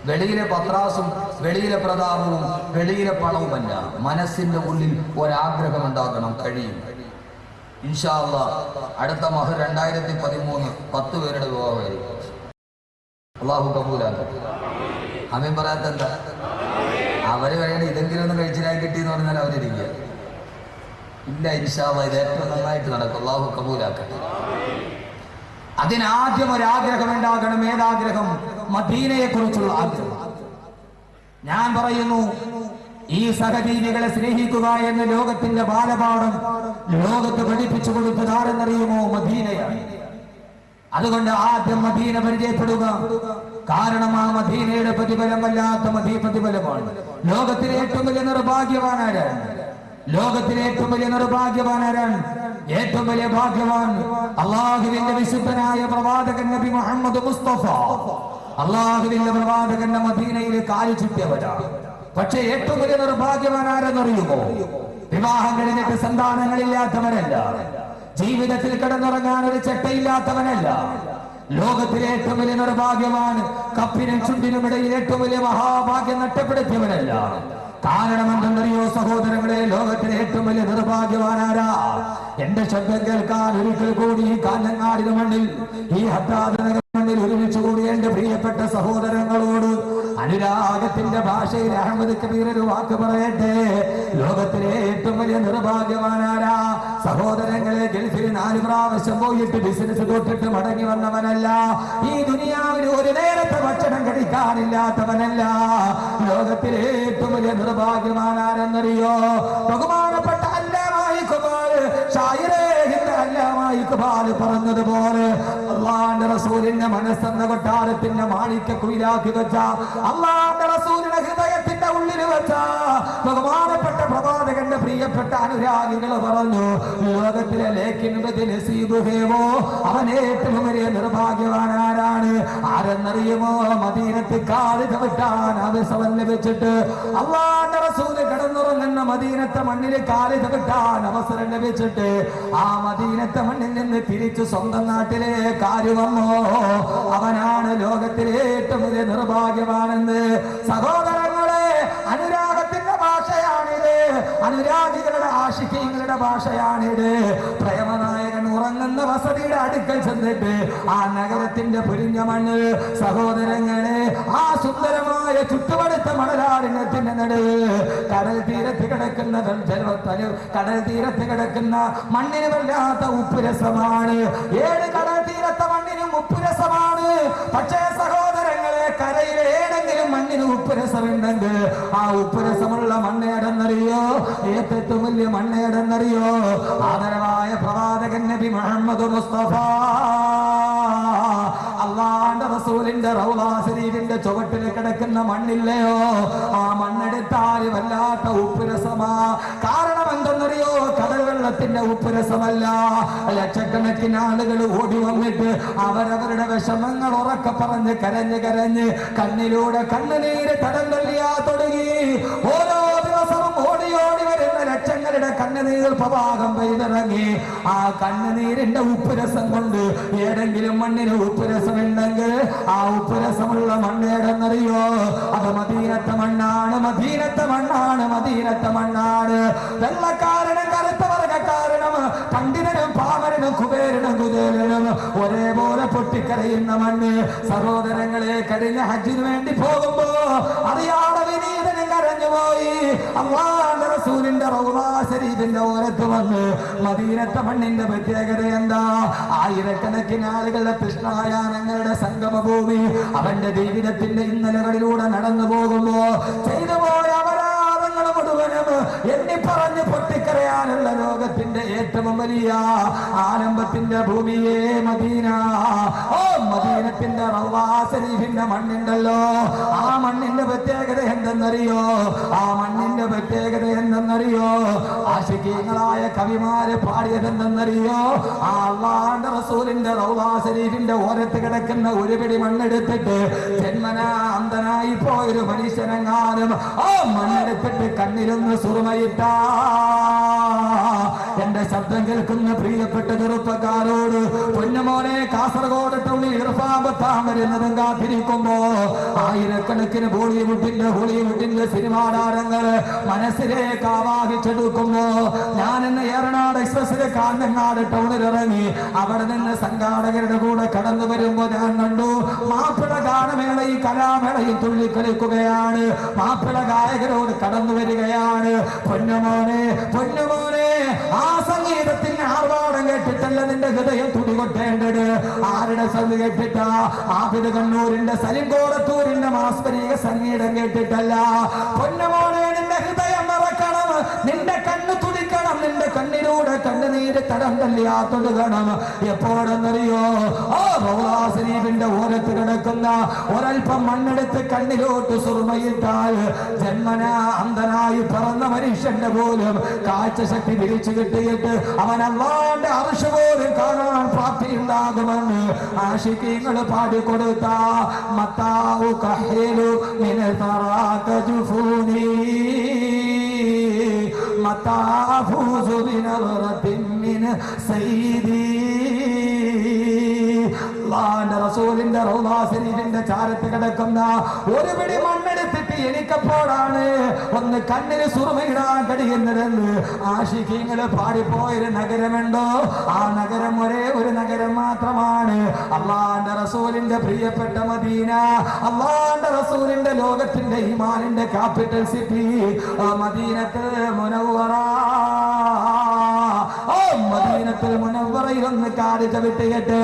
വെളിയിലെ പത്രാസും വെളിയിലെ പ്രതാപവും വെളിയിലെ പണവുമല്ല, മനസ്സിന്റെ ഉള്ളിൽ ഒരാഗ്രഹം ഉണ്ടാകണം. കഴിയും ഇൻഷാ അല്ലാഹ്. അടുത്ത മഹർ 2013 10 പേരുടെ വിവാഹമായിരിക്കും. അള്ളാഹു കബൂലാക്കട്ടെ. ആമീൻ പറയാത്ത എന്താ? അവര് കഴിയണം ഇതെങ്കിലും ഒന്ന് കഴിച്ചിലായി കിട്ടിയെന്ന് പറഞ്ഞാൽ അവരിരിക്കുക ഇല്ല. ഇൻഷാ അല്ലാഹ് ഇത് ഏറ്റവും നന്നായിട്ട് നടക്കും. അള്ളാഹു കബൂലാക്കട്ടെ. അതിനാദ്യം ഒരാഗ്രഹം ഉണ്ടാകണം. ഏതാഗ്രഹം? മദീനയെ കുറിച്ചുള്ള ആഗ്രഹം. ഞാൻ പറയുന്നു, ഈ സഹജീവികളെ സ്നേഹിക്കുക എന്ന ലോകത്തിന്റെ ബാലപാഠം ലോകത്ത് പഠിപ്പിച്ചു കൊടുത്തതാരെന്നറിയുമോ? മദീനയാണ്. അതുകൊണ്ട് ആദ്യം മദീന പരിചയപ്പെടുക. കാരണം ആ മദീനയുടെ പ്രതിഫലം വല്ലാത്ത പ്രതിഫലമാണ്. ലോകത്തിലെ ഏറ്റവും വലിയ നിർഭാഗ്യവാനാരാണ്? ലോകത്തിലെ ഏറ്റവും വലിയ നിർഭാഗ്യവാനാരാണ്? ഏറ്റവും വലിയ ഭാഗ്യവാൻ അള്ളാഹുവിന്റെ വിശുദ്ധനായ പ്രവാചകൻ നബി മുഹമ്മദ് മുസ്തഫ. അള്ളാഹുവിന്റെ പ്രവാചകന്റെ മദീനയിൽ കാലു ചുറ്റിയവരാണ്. പക്ഷെ ഏറ്റവും വലിയ നിർഭാഗ്യവാൻ ആരെന്നറിയുമോ? വിവാഹം കഴിഞ്ഞിട്ട് സന്താനങ്ങളില്ലാത്തവനല്ല, ജീവിതത്തിൽ കിടന്നുറങ്ങാൻ ഒരു ചട്ടയില്ലാത്തവനല്ല. ലോകത്തിലെ ഏറ്റവും വലിയ നിർഭാഗ്യവാൻ കപ്പിനും ചുണ്ടിനും ഇടയിൽ ഏറ്റവും വലിയ മഹാഭാഗ്യം നഷ്ടപ്പെടുത്തിയവനല്ല. കാരണം എന്തെന്നറിയോ സഹോദരങ്ങളെ? ലോകത്തിലെ ഏറ്റവും വലിയ നിർഭാഗ്യവാനാരാ? എന്റെ ശബ്ദം കേൾക്കാൻ ഒരിക്കൽ കൂടി ഈ കാഞ്ഞങ്ങാടിന് മണ്ണിൽ, ഈ ഹദ്ദാദ് മണ്ണിൽ ഒരുമിച്ച് കൂടി എന്റെ പ്രിയപ്പെട്ട സഹോദരങ്ങളോട് അനുരാഗത്തിന്റെ ഭാഷയിൽ അഹമ്മദ് കബീർ ഒരു വാക്ക് പറയട്ടെ. ലോകത്തിലെ ഏറ്റവും വലിയ നിർഭാഗ്യവാനാരാ? സഹോദരങ്ങളെ, ഗൾഫിൽ 4 പ്രാവശ്യം പോയിട്ട് ബിസിനസ് തൊട്ടിട്ട് മടങ്ങി വന്നവനല്ല. ഈ ദുനിയാവിൽ ഒരു നേരത്തെ ഭക്ഷണം കഴിക്കാനില്ലാത്തവനല്ല. ലോകത്തിലെ ഏറ്റവും വലിയ നിർഭാഗ്യവാനാരെന്നറിയോ? ബഹുമാനപ്പെട്ട പറഞ്ഞതുപോലെ അള്ളാന്റെ റസൂലിന്റെ മനസ്സെന്ന കൊട്ടാരത്തിന്റെ മാണിക്യ കുയിലാക്കി വെച്ച, അള്ളാന്റെ റസൂലിന്റെ ഹൃദയത്തിന്റെ ഉള്ളിൽ വെച്ച ബഹുമാനപ്പെട്ട പ്രവാചകന്റെ പ്രിയപ്പെട്ട അനുരാഗികൾ പറഞ്ഞു, ലോകത്തിലെ ലേഖിനുബോ അവൻ ഏറ്റവും വലിയ നിർഭാഗ്യവാനാരാണ്? ആരെന്നറിയുമോ? മദീനത്ത് കാല് ചവിട്ടാൻ അവസരം ലഭിച്ചിട്ട്, അള്ളാന്റെ റസൂല് കിടന്നുറങ്ങുന്ന മദീനത്തെ മണ്ണിൽ കാല് ചവിട്ടാൻ അവസരം ലഭിച്ചിട്ട് ആ മദീനത്തെ മണ്ണിൽ നിന്ന് തിരിച്ചു സ്വന്തം നാട്ടിലെ കാര്യം വന്നോ, അവനാണ് ലോകത്തിലെ ഏറ്റവും വലിയ നിർഭാഗ്യവാനെന്ന്. സഹോദരങ്ങളെ, അനുരാഗത്തിന്റെ ഭാഷയാണിത്, അനുരാഗികളുടെ ആശിക്കങ്ങളുടെ ഭാഷയാണിത്. പ്രേമനായകൻ ഉറങ്ങുന്ന വസതിയുടെ അടുക്കൽ ചെന്നിട്ട് ആ നഗരത്തിന്റെ പൊരിഞ്ഞ മണ്ണ്, സഹോദരങ്ങളെ, ആ സുന്ദരമായ ചുറ്റുപടുത്ത മണലാരണ്യത്തിന്റെ നടുവ് കടൽ തീരത്ത് കിടക്കുന്ന മണ്ണിന് വല്ലാത്ത ഉപ്പുരസമാണ്. 7 കടൽ തീരത്തെ മണ്ണിനും ഉപ്പുരസമാണ്. പക്ഷേ സഹോദരങ്ങളെ, കരയിലെ ഏതെങ്കിലും മണ്ണിന് ഉപ്പുരസമുണ്ടെങ്കിൽ ആ ഉപ്പുരസമുള്ള മണ്ണേടെന്നറിയോ? ഏറ്റവും വലിയ മണ്ണേടെന്നറിയോ? ആദരവായ പ്രവാചകൻ നബി മുഹമ്മദ് മുസ്തഫ. അള്ളാന്റെ റസൂലിന്റെ റൗള ശരീഫിന്റെ ചുവട്ടിൽ കിടക്കുന്ന മണ്ണില്ലയോ? ആ മണ്ണെടുത്താൽ വല്ലാത്ത ഉപ്പുരസമാ. കാരണം എന്തെന്നറിയോ? കടൽ വെള്ളത്തിന്റെ ഉപ്പുരസമല്ല. ലക്ഷക്കണക്കിന് ആളുകൾ ഓടി വന്നിട്ട് അവരവരുടെ വിഷമങ്ങൾ ഉറക്കെ പറഞ്ഞ് കരഞ്ഞ് കണ്ണിലൂടെ കണ്ണുനീര് തടം തള്ളിയാ തുടങ്ങി. ഓരോ ദിവസവും ഓടി വരുന്ന ലക്ഷങ്ങളുടെ കണ്ണുനീർ പ്രവാഹം പെയ്തിറങ്ങി. ആ കണ്ണുനീരിന്റെ ഉപ്പുരസം കൊണ്ട് ഏതെങ്കിലും മണ്ണിന് ഉപ്പുരസമുണ്ടെങ്കിൽ ആ ഉപ്പുരസമുള്ള മണ്ണേടെന്നറിയോ? അത് മദീനത്തെ മണ്ണാണ്. വെള്ളക്കാരനും കറുത്ത വർഗക്കാരനും പണ്ഡിതനും പാമരനും കുബേരനും കുചേലനും ഒരേപോലെ പൊട്ടിക്കരയുന്ന മണ്ണ്. സഹോദരങ്ങളെ, കഴിഞ്ഞ ഹജ്ജിന് വേണ്ടി പോകുമ്പോ അറിയാതെ വിനീതനും കരഞ്ഞുപോയി. അല്ലാഹുവിന്റെ റസൂലിന്റെ റൗള ശരീഫിന്റെ ഓരത്ത് വന്ന് മദീനത്തെ മണ്ണിന്റെ പ്രത്യേകത എന്താ? ആയിരക്കണക്കിന് ആളുകളുടെ കൃഷ്ണായാനങ്ങളുടെ സംഗമഭൂമി. അവന്റെ ജീവിതത്തിന്റെ ഇന്നലകളിലൂടെ നടന്നു പോകുമ്പോ ചെയ്തു പോയ അപരാധങ്ങൾ മുഴുവനും എണ്ണി പറഞ്ഞ് പൊട്ടിക്കരയാനുള്ള ലോകത്തിന്റെ ഏറ്റവും വലിയ ആരംഭത്തിന്റെ ഭൂമിയെ മദീന. ഓ, മദീനത്തിന്റെ റൗള ശരീഫിന്റെ മണ്ണുണ്ടല്ലോ, ആ മണ്ണിന്റെ പ്രത്യേകത എന്തെന്നറിയോ? ആശികീങ്ങളായ കവിമാര് പാടിയതെന്തെന്നറിയോ? ആ അല്ലാഹുവിന്റെ റസൂലിന്റെ റൗള ശരീഫിന്റെ ഓരത്ത് കിടക്കുന്ന ഒരു പിടി മണ്ണെടുത്തിട്ട് ജന്മനാ അന്ധനായി പോയൊരു മനുഷ്യനെങ്ങാനും ആ മണ്ണെടുത്തിട്ട് കണ്ണിലൊന്ന് സുറുമയിട്ട എന്റെ ശബ്ദം കേൾക്കുന്ന പ്രിയപ്പെട്ട ചെറുപ്പക്കാരോട്, പൊന്നുമോനെ, കാസർഗോഡ് ടൗണിൽ ഇർഫാൻ വരുന്നതും കാത്തിരിക്കുമ്പോ ആയിരക്കണക്കിന് ഹോളിവുഡിന്റെ സിനിമാ താരങ്ങള് മനസ്സിലേക്ക് ആവാഹിച്ചെടുക്കുമ്പോ ഞാൻ ഇന്ന് ഏറനാട് എക്സ്പ്രസിലെ കാഞ്ഞങ്ങാട് ടൗണിൽ ഇറങ്ങി അവിടെ നിന്ന് സംഘാടകരുടെ കൂടെ കടന്നു വരുമ്പോ ഞാൻ കണ്ടു മാപ്പിള ഗാനമേളയും കലാമേളയും തുള്ളിക്കളിക്കുകയാണ്. മാപ്പിള ഗായകരോട് കടന്നു വരികയാണ്. പൊന്നുമോനെ, ആ സംഗീതത്തിന്റെ ആർഭാടം കേട്ടിട്ടല്ല നിന്റെ ഹൃദയം തുടികൊട്ടേണ്ടത്. ആരുടെ സംഗീതം കേട്ടിട്ടാ? ആബിദ് കണ്ണൂരിന്റെ സലിം കോടത്തൂരിന്റെ മാസ്മരിക സംഗീതം കേട്ടിട്ടല്ല. പൊന്നുമോനെ, നിന്റെ ഹൃദയം മറക്കണം, നിന്റെ കണ്ണ് തുടിക്കണം, നിന്റെ കണ്ണിലൂടെ കണ്ണുനീര് തടം തല്ലിയാ തൊടുകണം. എപ്പോഴെന്നറിയോ? ഓ കിടക്കുന്ന ഒരൽപ്പം മണ്ണെടുത്ത് കണ്ണിലോട്ട് സുറുമയിട്ടാൽ ജന്മനാ അന്ധനായി പിറന്ന മനുഷ്യന്റെ പോലും കാഴ്ചശക്തി തിരിച്ചു കിട്ടിയിട്ട് അവൻ അല്ലാഹുവിന്റെ അർശ് പോലും കാണാൻ പ്രാപ്തിയുണ്ടാകുമെന്ന് ആശിഖീങ്ങൾ പാടിക്കൊടുത്ത മത്താഉ കഹ്ലു മിൻ തറാക ജുഫൂനി മത്താഫൂസു ബിനറത്തിൻ മിൻ സയ്യിദി. അല്ലാഹുവിന്റെ റസൂലിന്റെ റൗളാ ശരീഫിന്റെ ചാരത്ത് കിടക്കുന്ന ഒരു പിടി മണ്ണെടുത്തിട്ട് എനിക്കപ്പോഴാണ് ഒന്ന് കണ്ണിന് സുറുമയിടാൻ കഴിയുന്നതെന്ന് ആശിഖീങ്ങൾ പാടിപ്പോയൊരു നഗരമുണ്ടോ? ആ നഗരം ഒരേ ഒരു നഗരം മാത്രമാണ്, അല്ലാഹുവിന്റെ റസൂലിന്റെ പ്രിയപ്പെട്ട മദീന. അല്ലാഹുവിന്റെ റസൂലിന്റെ ലോകത്തിന്റെ ഈമാനിന്റെ ക്യാപിറ്റൽ സിറ്റി മദീനത്തുൽ മുനവ്വറ. മദീനത്തുൽ മുനവ്വറയിൽ ഒന്ന് കാല് ചവിട്ടിയിട്ട്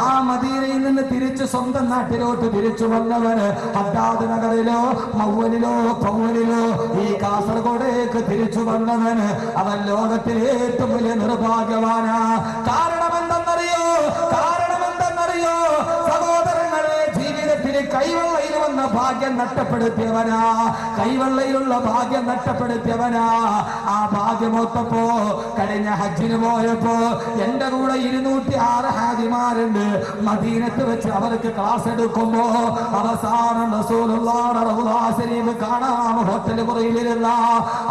ആ മദീനയിൽ നിന്ന് തിരിച്ച് സ്വന്തം നാട്ടിലോട്ട് തിരിച്ചു വന്നവന് ഹദ്ദാദ് നഗറിലോ മൗവലിലോ പൗവലിലോ ഈ കാസർഗോഡേക്ക് തിരിച്ചു വന്നവന് അവൻ ലോകത്തിലെ ഏറ്റവും വലിയ നിർഭാഗ്യവാനാ. കാരണമെന്തെന്നറിയോ? സഹോദരങ്ങളെ, ജീവിതത്തിൽ കൈവെള്ളയിൽ വന്ന ഭാഗ്യം നഷ്ടപ്പെടുത്തിയവനാ, കൈവെള്ളയിലുള്ള ഭാഗ്യം നഷ്ടപ്പെടുത്തിയവനാ. ആ ഭാഗ്യമൊത്തപ്പോ കഴിഞ്ഞ ഹജ്ജിന് പോയപ്പോ എന്റെ കൂടെ 206 ഹാജിമാരുണ്ട്. മദീനത്ത് വെച്ച് അവർക്ക് ക്ലാസ് എടുക്കുമ്പോ അവസാനം റസൂലുള്ളാഹിയുടെ റൗളാ ശരീഫ് കാണാം. ഹോട്ടൽ മുറിയിലിരുന്ന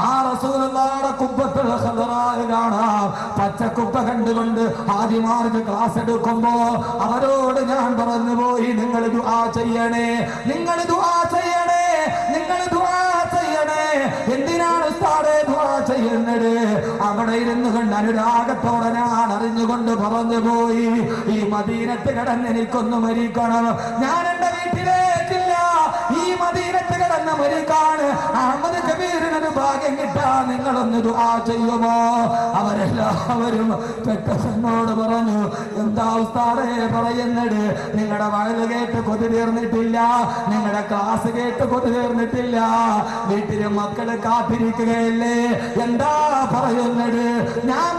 ആ റസൂലുള്ളാഹിയുടെ കുബ്ബത്തുൽ ഖദറാ കാണാം. പച്ചക്കുപ്പ കണ്ടുകൊണ്ട് ഹാജിമാർക്ക് ക്ലാസ് എടുക്കുമ്പോ അവരോട് ഞാൻ പറഞ്ഞു പോയി, നിങ്ങൾ ദുആ ചെയ്യണേ, നിങ്ങൾ ദുആ ചെയ്യണേ, നിങ്ങൾ ദുആ ചെയ്യണേ. എന്തിനാണ് ഉസ്താദേ ദുആ ചെയ്യുന്നത്? അവിടെ ഇരുന്നു കൊണ്ട് അനുരാഗത്തോടെ ഞാൻ അറിഞ്ഞുകൊണ്ട് പറഞ്ഞു പോയി, ഈ മദീനത്ത് കിടന്ന് എനിക്കൊന്ന് മരിക്കണം. ഞാൻ എന്റെ വീട്ടിലേക്കില്ല, ഈ മദീനത്ത് കിടന്ന് മരിക്കാൻ അഹമ്മദ് കബീറിനൊരു ഭാഗ്യം കിട്ടാൻ നിങ്ങളൊന്ന് ദുആ ചെയ്യുമോ? അവരെല്ലാവരും പെട്ടെന്നോട് പറഞ്ഞു, എന്താ ഉസ്താദേ പറയുന്നത്? നിങ്ങളുടെ വഴല് കേട്ട് കൊതി തീർന്നിട്ടില്ല, നിങ്ങളുടെ ക്ലാസ് കേട്ട് കൊതി തീർന്നിട്ടില്ല, വീട്ടിലെ മക്കള് കാത്തിരിക്കുകയല്ലേ, എന്താ പറയുന്നത്? ഞാൻ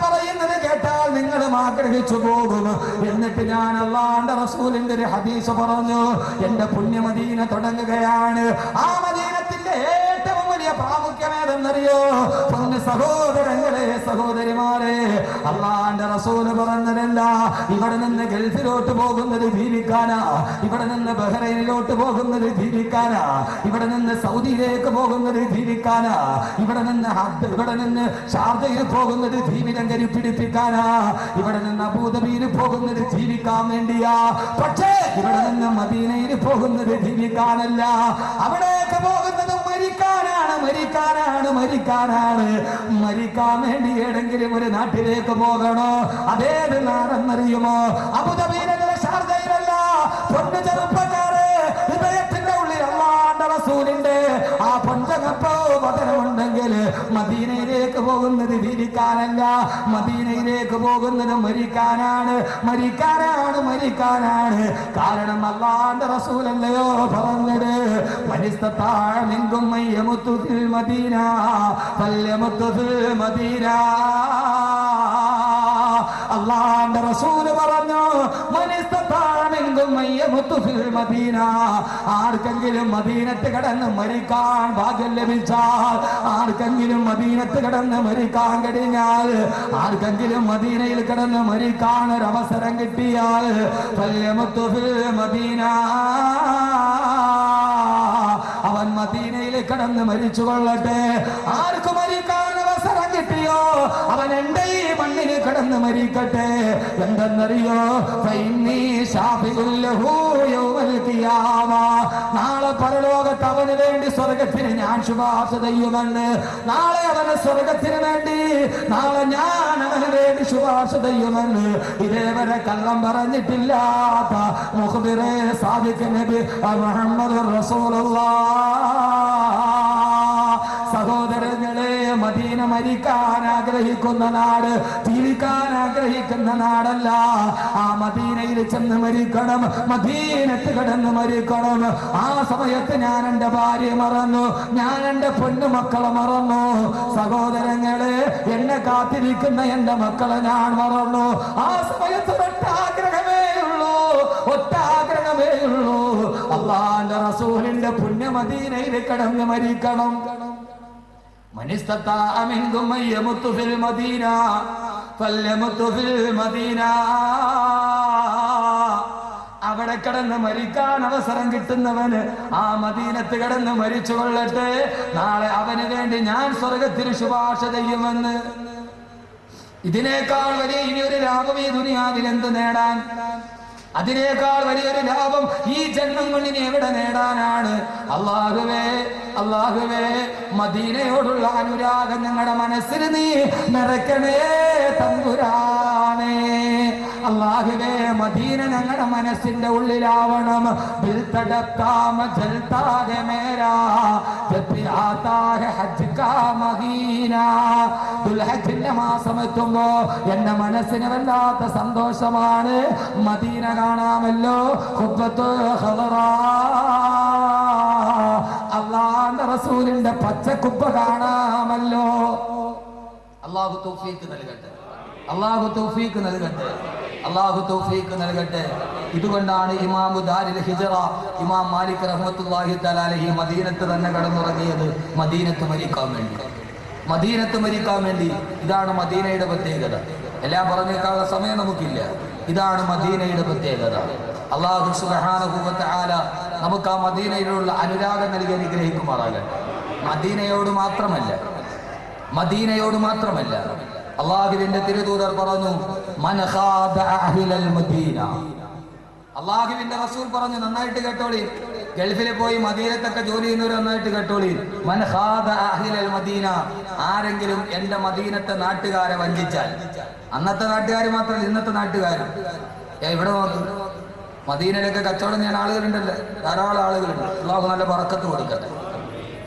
പറയുന്നത് കേട്ടാൽ നിങ്ങളും ആഗ്രഹിച്ചു പോകും. എന്നിട്ട് ഞാൻ അല്ലാഹുവിന്റെ റസൂലിന്റെ ഒരു ഹദീസ് പറഞ്ഞു. എന്റെ പുണ്യമദീന തുടങ്ങുകയാണ്. ആ മദീനത്തിന്റെ ഏറ്റവും വലിയ പ്രാമുഖ്യം ഏതെന്നറിയോ? സഹോദരങ്ങളെ, സഹോദരിമാരെ, അല്ലാഹുവിന്റെ റസൂല് പറഞ്ഞതല്ല, ഇവിടെ നിന്ന് ഗൾഫിലോട്ട് പോകുന്നത് ജീവിക്കാനാ, ഇവിടെ നിന്ന് ബഹ്റൈനിലോട്ട് പോകുന്നത് ജീവിക്കാനാ, ഇവിടെ നിന്ന് സൗദിയിലേക്ക് പോകുന്നത് ജീവിക്കാനാ, ഇവിടെ നിന്ന് ഷാർജയിൽ പോകുന്നത് ജീവിതം കരുപ്പിടിപ്പിക്കാനാ, ഇവിടെ നിന്ന് അബൂദബിയിൽ പോകുന്നത് ജീവിക്കാൻ വേണ്ടിയാ. പക്ഷേ ഇവിടെ നിന്ന് മദീനയിൽ പോകുന്നത് ജീവിക്കാനല്ല, അവിടേക്ക് പോകുന്നത് മരിക്കാനാണ്, മരിക്കാനാണ്, മരിക്കാനാണ്. മരിക്കാൻ വേണ്ടി ഏതെങ്കിലും ഒരു നാട്ടിലേക്ക് പോകണോ? അതേത് നാടെന്നറിയുമോ? അബുദാബിയിലല്ല, ഷാർജയിലല്ല. പൊന്നു ചെറുപ്പക്കാരെ, ഹൃദയത്തിന്റെ ഉള്ളിൽ അല്ലാഹുവിന്റെ റസൂലിന്റെ ആ പൊഞ്ചകപ്പോ വചനമുണ്ടെങ്കിൽ മദീനയിലേക്ക് പോകുന്നത് ജീവിക്കാനല്ല, മദീനയിലേക്ക് പോകുന്നത് മരിക്കാനാണ്, മരിക്കാനാണ്, മരിക്കാനാണ്. കാരണം അല്ലാഹുവിന്റെ റസൂലല്ലയോ പറഞ്ഞത്, മനിസ്തതാഅ മിൻകും മയ്യമുതു ഫിൽ മദീന ഫല്യമുതു ഫിൽ മദീന. അല്ലാഹുവിന്റെ റസൂല് പറഞ്ഞു, മനിസ്തതാഅ മിൻകും മയ്യമുതു ഫിൽ മദീന. ആർക്കെങ്കിലും മദീനത്ത് കിടന്ന് മരിക്കാൻ ഭാഗ്യം ലഭിച്ചാൽ, ആർക്കെങ്കിലും മദീനത്ത് കിടന്ന് മരിക്കാൻ കഴിഞ്ഞാൽ, ആർക്കെങ്കിലും മദീനയിൽ കിടന്ന് മരിക്കാൻ ഒരു അവസരം കിട്ടിയാൽ, ഫല്യമുതു ഫിൽ മദീന, അവൻ മദീനയിൽ കിടന്ന് മരിച്ചു കൊള്ളട്ടെ. ആർക്ക് മരിക്കാൻ അവസരം കിട്ടിയോ അവൻ എന്റെ ഈ മണ്ണിൽ കിടന്ന് മരിക്കട്ടെ. എന്തെന്നറിയോ? നാളെ പരലോകത്ത് അവന് വേണ്ടി സ്വർഗത്തിന് ഞാൻ ശുപാർശ ചെയ്യുമെന്ന്. നാളെ അവന് സ്വർഗത്തിന് വേണ്ടി, നാളെ ഞാൻ അവന് വേണ്ടി ശുപാർശ ചെയ്യുമെന്ന് ഇതേവരെ കള്ളം പറഞ്ഞിട്ടില്ലാത്ത മുഖ്ബിറെ സാദിഖ് നബി മുഹമ്മദ് റസൂലുള്ളാഹ്. സഹോദരങ്ങളെ, മദീന മരിക്കാൻ ആഗ്രഹിക്കുന്ന നാട്, ജീവിക്കാൻ ആഗ്രഹിക്കുന്ന നാടല്ല. ആ മദീനയിൽ ചെന്ന് മരിക്കണം, മദീനത്ത് കിടന്ന് മരിക്കണം. ആ സമയത്ത് ഞാൻ എന്റെ ഭാര്യ മറന്നു, ഞാൻ എന്റെ പൊന്നുമക്കളെ മറന്നു. സഹോദരങ്ങളെ, എന്നെ കാത്തിരിക്കുന്ന എന്റെ മക്കളെ ഞാൻ മറന്നു. ആ സമയത്ത് ഒറ്റ ആഗ്രഹമേ ഉള്ളൂ, ഒറ്റ ആഗ്രഹമേ റസൂലിന്റെ പുണ്യ മദീനയിൽ കടന്ന് മരിക്കണം. മനിസ്തതാഅ മിൻകും യമുതു ഫിൽ മദീന ഫൽയമുതു ഫിൽ മദീന. അവിടെ കടന്ന് മരിക്കാൻ അവസരം കിട്ടുന്നവന് ആ മദീനത്ത് കടന്ന് മരിച്ചു കൊള്ളട്ടെ. നാളെ അവന് വേണ്ടി ഞാൻ സ്വർഗത്തിൽ ശുപാർശ ചെയ്യുമെന്ന്. ഇതിനേക്കാൾ വലിയ ഇനിയൊരു ലാഭം ഈ ദുനിയാവിൽ എന്ത് നേടാൻ? അതിനേക്കാൾ വലിയൊരു ലാഭം ഈ ജന്മം കൊണ്ടിനി എവിടെ നേടാനാണ്? അല്ലാഹുവേ, അല്ലാഹുവേ, മദീനയോടുള്ള അനുരാഗം ഞങ്ങളുടെ മനസ്സിൽ നീ നിറയ്ക്കണേ തമ്പുരാനേ. അല്ലാഹുവേ, മദീന ഞങ്ങളുടെ മനസ്സിന്റെ ഉള്ളിലാവണം. ദിൽ തടപ്താ മജൽതാ ഹെ മേരാ ജബ് ഭി ആതാ ഹെ ഹജ്ജ് കാ മദീന. ദുൽഹജ്ജിന്റെ മാസം എത്തുമ്പോ എന്റെ മനസ്സിന് വല്ലാത്ത സന്തോഷമാണ്. മദീന കാണാമല്ലോ. അല്ലാഹുവിന്റെ റസൂലിന്റെ പച്ചക്കുപ്പ കാണാമല്ലോ. അല്ലാഹു തൗഫീഖ് നൽകട്ടെ, അല്ലാഹു തൗഫീഖ് നൽകട്ടെ, അല്ലാഹു തൗഫീഖ് നൽകട്ടെ. ഇതുകൊണ്ടാണ് ഇമാമു ദാരിൽ ഹിജറ ഇമാം മാലിക് റഹ്മത്തുള്ളാഹി തആല അലൈഹി മദീനത്ത് തന്നെ കടന്നുറങ്ങിയത് മദീനത്ത് മരിക്കാൻ വേണ്ടി, മദീനത്ത് മരിക്കാൻ വേണ്ടി. ഇതാണ് മദീനയുടെ പ്രത്യേകത. എല്ലാം പറഞ്ഞേക്കാനുള്ള സമയം നമുക്കില്ല. ഇതാണ് മദീനയുടെ പ്രത്യേകത. അല്ലാഹു സുബ്ഹാനഹു വ തആല നമുക്ക് ആ മദീനയിലുള്ള അനുരാഗം നൽകി അനുഗ്രഹിക്കുമാറാകട്ടെ. മദീനയോട് മാത്രമല്ല, മദീനയോട് മാത്രമല്ല, അല്ലാഹുവിന്റെ തിരുദൂതർ പറഞ്ഞു, മൻ ഖാദ അഹ്ലൽ മദീന. അല്ലാഹുവിന്റെ റസൂൽ പറഞ്ഞു, നന്നായിട്ട് കേട്ടോളി, ഗൾഫിൽ പോയി മദീനത്തൊക്കെ ജോലി ചെയ്യുന്നവർ നന്നായിട്ട് കേട്ടോളി. മൻ ഖാദ അഹ്ലൽ മദീന. ആരെങ്കിലും എന്റെ മദീനത്തെ നാട്ടുകാരെ വഞ്ചിച്ചാൽ, അന്നത്തെ നാട്ടുകാർ മാത്രമല്ല ഇന്നത്തെ നാട്ടുകാരും. ഇവിടെ നോക്ക്, മദീനയിലൊക്കെ കച്ചവടം ചെയ്യാൻ ആളുകളുണ്ടല്ലോ, ധാരാളം ആളുകളുണ്ട്. അല്ലാഹു നല്ല ബറക്കത്ത് കൊടുക്കട്ടെ.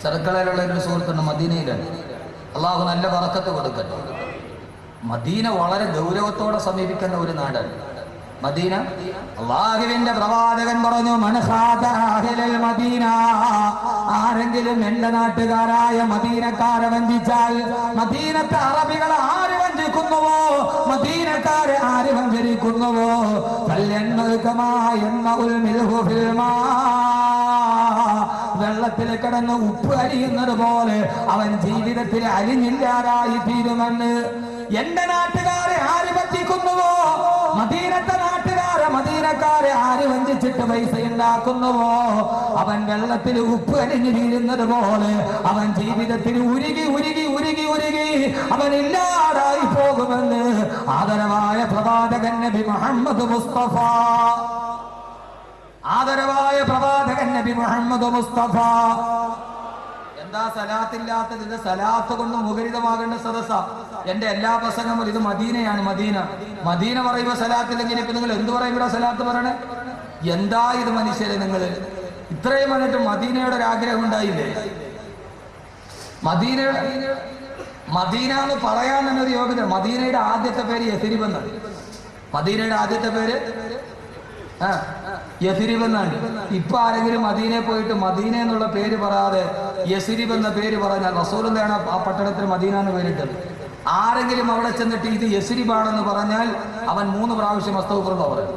ചെറുക്കളയിലുള്ള ഒരു സുഹൃത്തുണ്ട്, മദീനയിലാണ്. അല്ലാഹു നല്ല ബറക്കത്ത് കൊടുക്കട്ടെ. മദീന വളരെ ഗൗരവത്തോടെ സമീപിക്കുന്ന ഒരു നാടാണ് മദീന. അല്ലാഹുവിന്റെ പ്രവാചകൻ പറഞ്ഞു, മൻ ഖാദ അഹ്ലൽ മദീന. ആരെങ്കിലും എന്റെ നാട്ടുകാരായ മദീനക്കാരെ വഞ്ചിച്ചാൽ, മദീനത്തെ അറബികളെ ആര് വഞ്ചിക്കുന്നുവോ, മദീനക്കാരെ ആര് വഞ്ചരിക്കുന്നുവോ, വെള്ളത്തിൽ കിടന്ന് ഉപ്പ് അരിയുന്നത് പോലെ അവൻ ജീവിതത്തിൽ അലിഞ്ഞില്ലാതായി തീരുമെന്ന്. എന്റെ നാട്ടുകാരെ ആര് പറ്റിക്കുന്നുവോ, മദീനത്തെ നാട്ടുകാരെ മദീനക്കാരെ ആര് വഞ്ചിച്ചിട്ട് പൈസ ഉണ്ടാക്കുന്നുവോ, അവൻ വെള്ളത്തിൽ ഉപ്പ് അരിഞ്ഞു വീഴുന്നത് പോലെ അവൻ ജീവിതത്തിൽ ഉരുകി ഉരുകി ഉരുകി ഉരുകി അവൻ ഇല്ലാതായി പോകുമെന്ന് ആദരവായ പ്രവാചകൻ നബി മുഹമ്മദ് മുസ്തഫ, ആദരവായ പ്രവാചകൻ നബി മുഹമ്മദ് മുസ്തഫ. എന്താ സലാത്തില്ലാത്തത്? ഇത് സലാത്ത് കൊണ്ട് മുഖരിതമാകേണ്ട സദസ്സ. എന്റെ എല്ലാ പ്രസംഗവും ഇത് മദീനയാണ്. മദീന, മദീന പറയുമ്പോ സലാത്തില്ലെങ്കിൽ ഇപ്പൊ നിങ്ങൾ എന്ത് പറയും? ഇവിടെ സലാത്ത് പറയണേ? എന്താ ഇത് മനുഷ്യരെ, നിങ്ങൾ ഇത്രയും വന്നിട്ട് മദീനയുടെ ഒരു ആഗ്രഹം ഉണ്ടായില്ലേ? മദീന എന്ന് പറയാൻ തന്നെ ഒരു യോഗ്യത. മദീനയുടെ ആദ്യത്തെ പേര് യഥരിബ് എന്നാണ്. മദീനയുടെ ആദ്യത്തെ പേര് യഥരിബ് എന്നാണ്. ഇപ്പൊ ആരെങ്കിലും മദീനയിൽ പോയിട്ട് മദീന എന്നുള്ള പേര് പറയാതെ യസ്രിബ് എന്ന പേര് പറഞ്ഞാൽ, റസൂലുള്ളാഹിയാണ് ആ പട്ടണത്തിന് മദീന എന്ന് പേരിട്ടത്. ആരെങ്കിലും അവിടെ ചെന്നിട്ട് ഇത് യസ്രിബാണെന്ന് പറഞ്ഞാൽ അവൻ 3 പ്രാവശ്യം അസ്തഗ്ഫിറുല്ലാഹ് പറയും.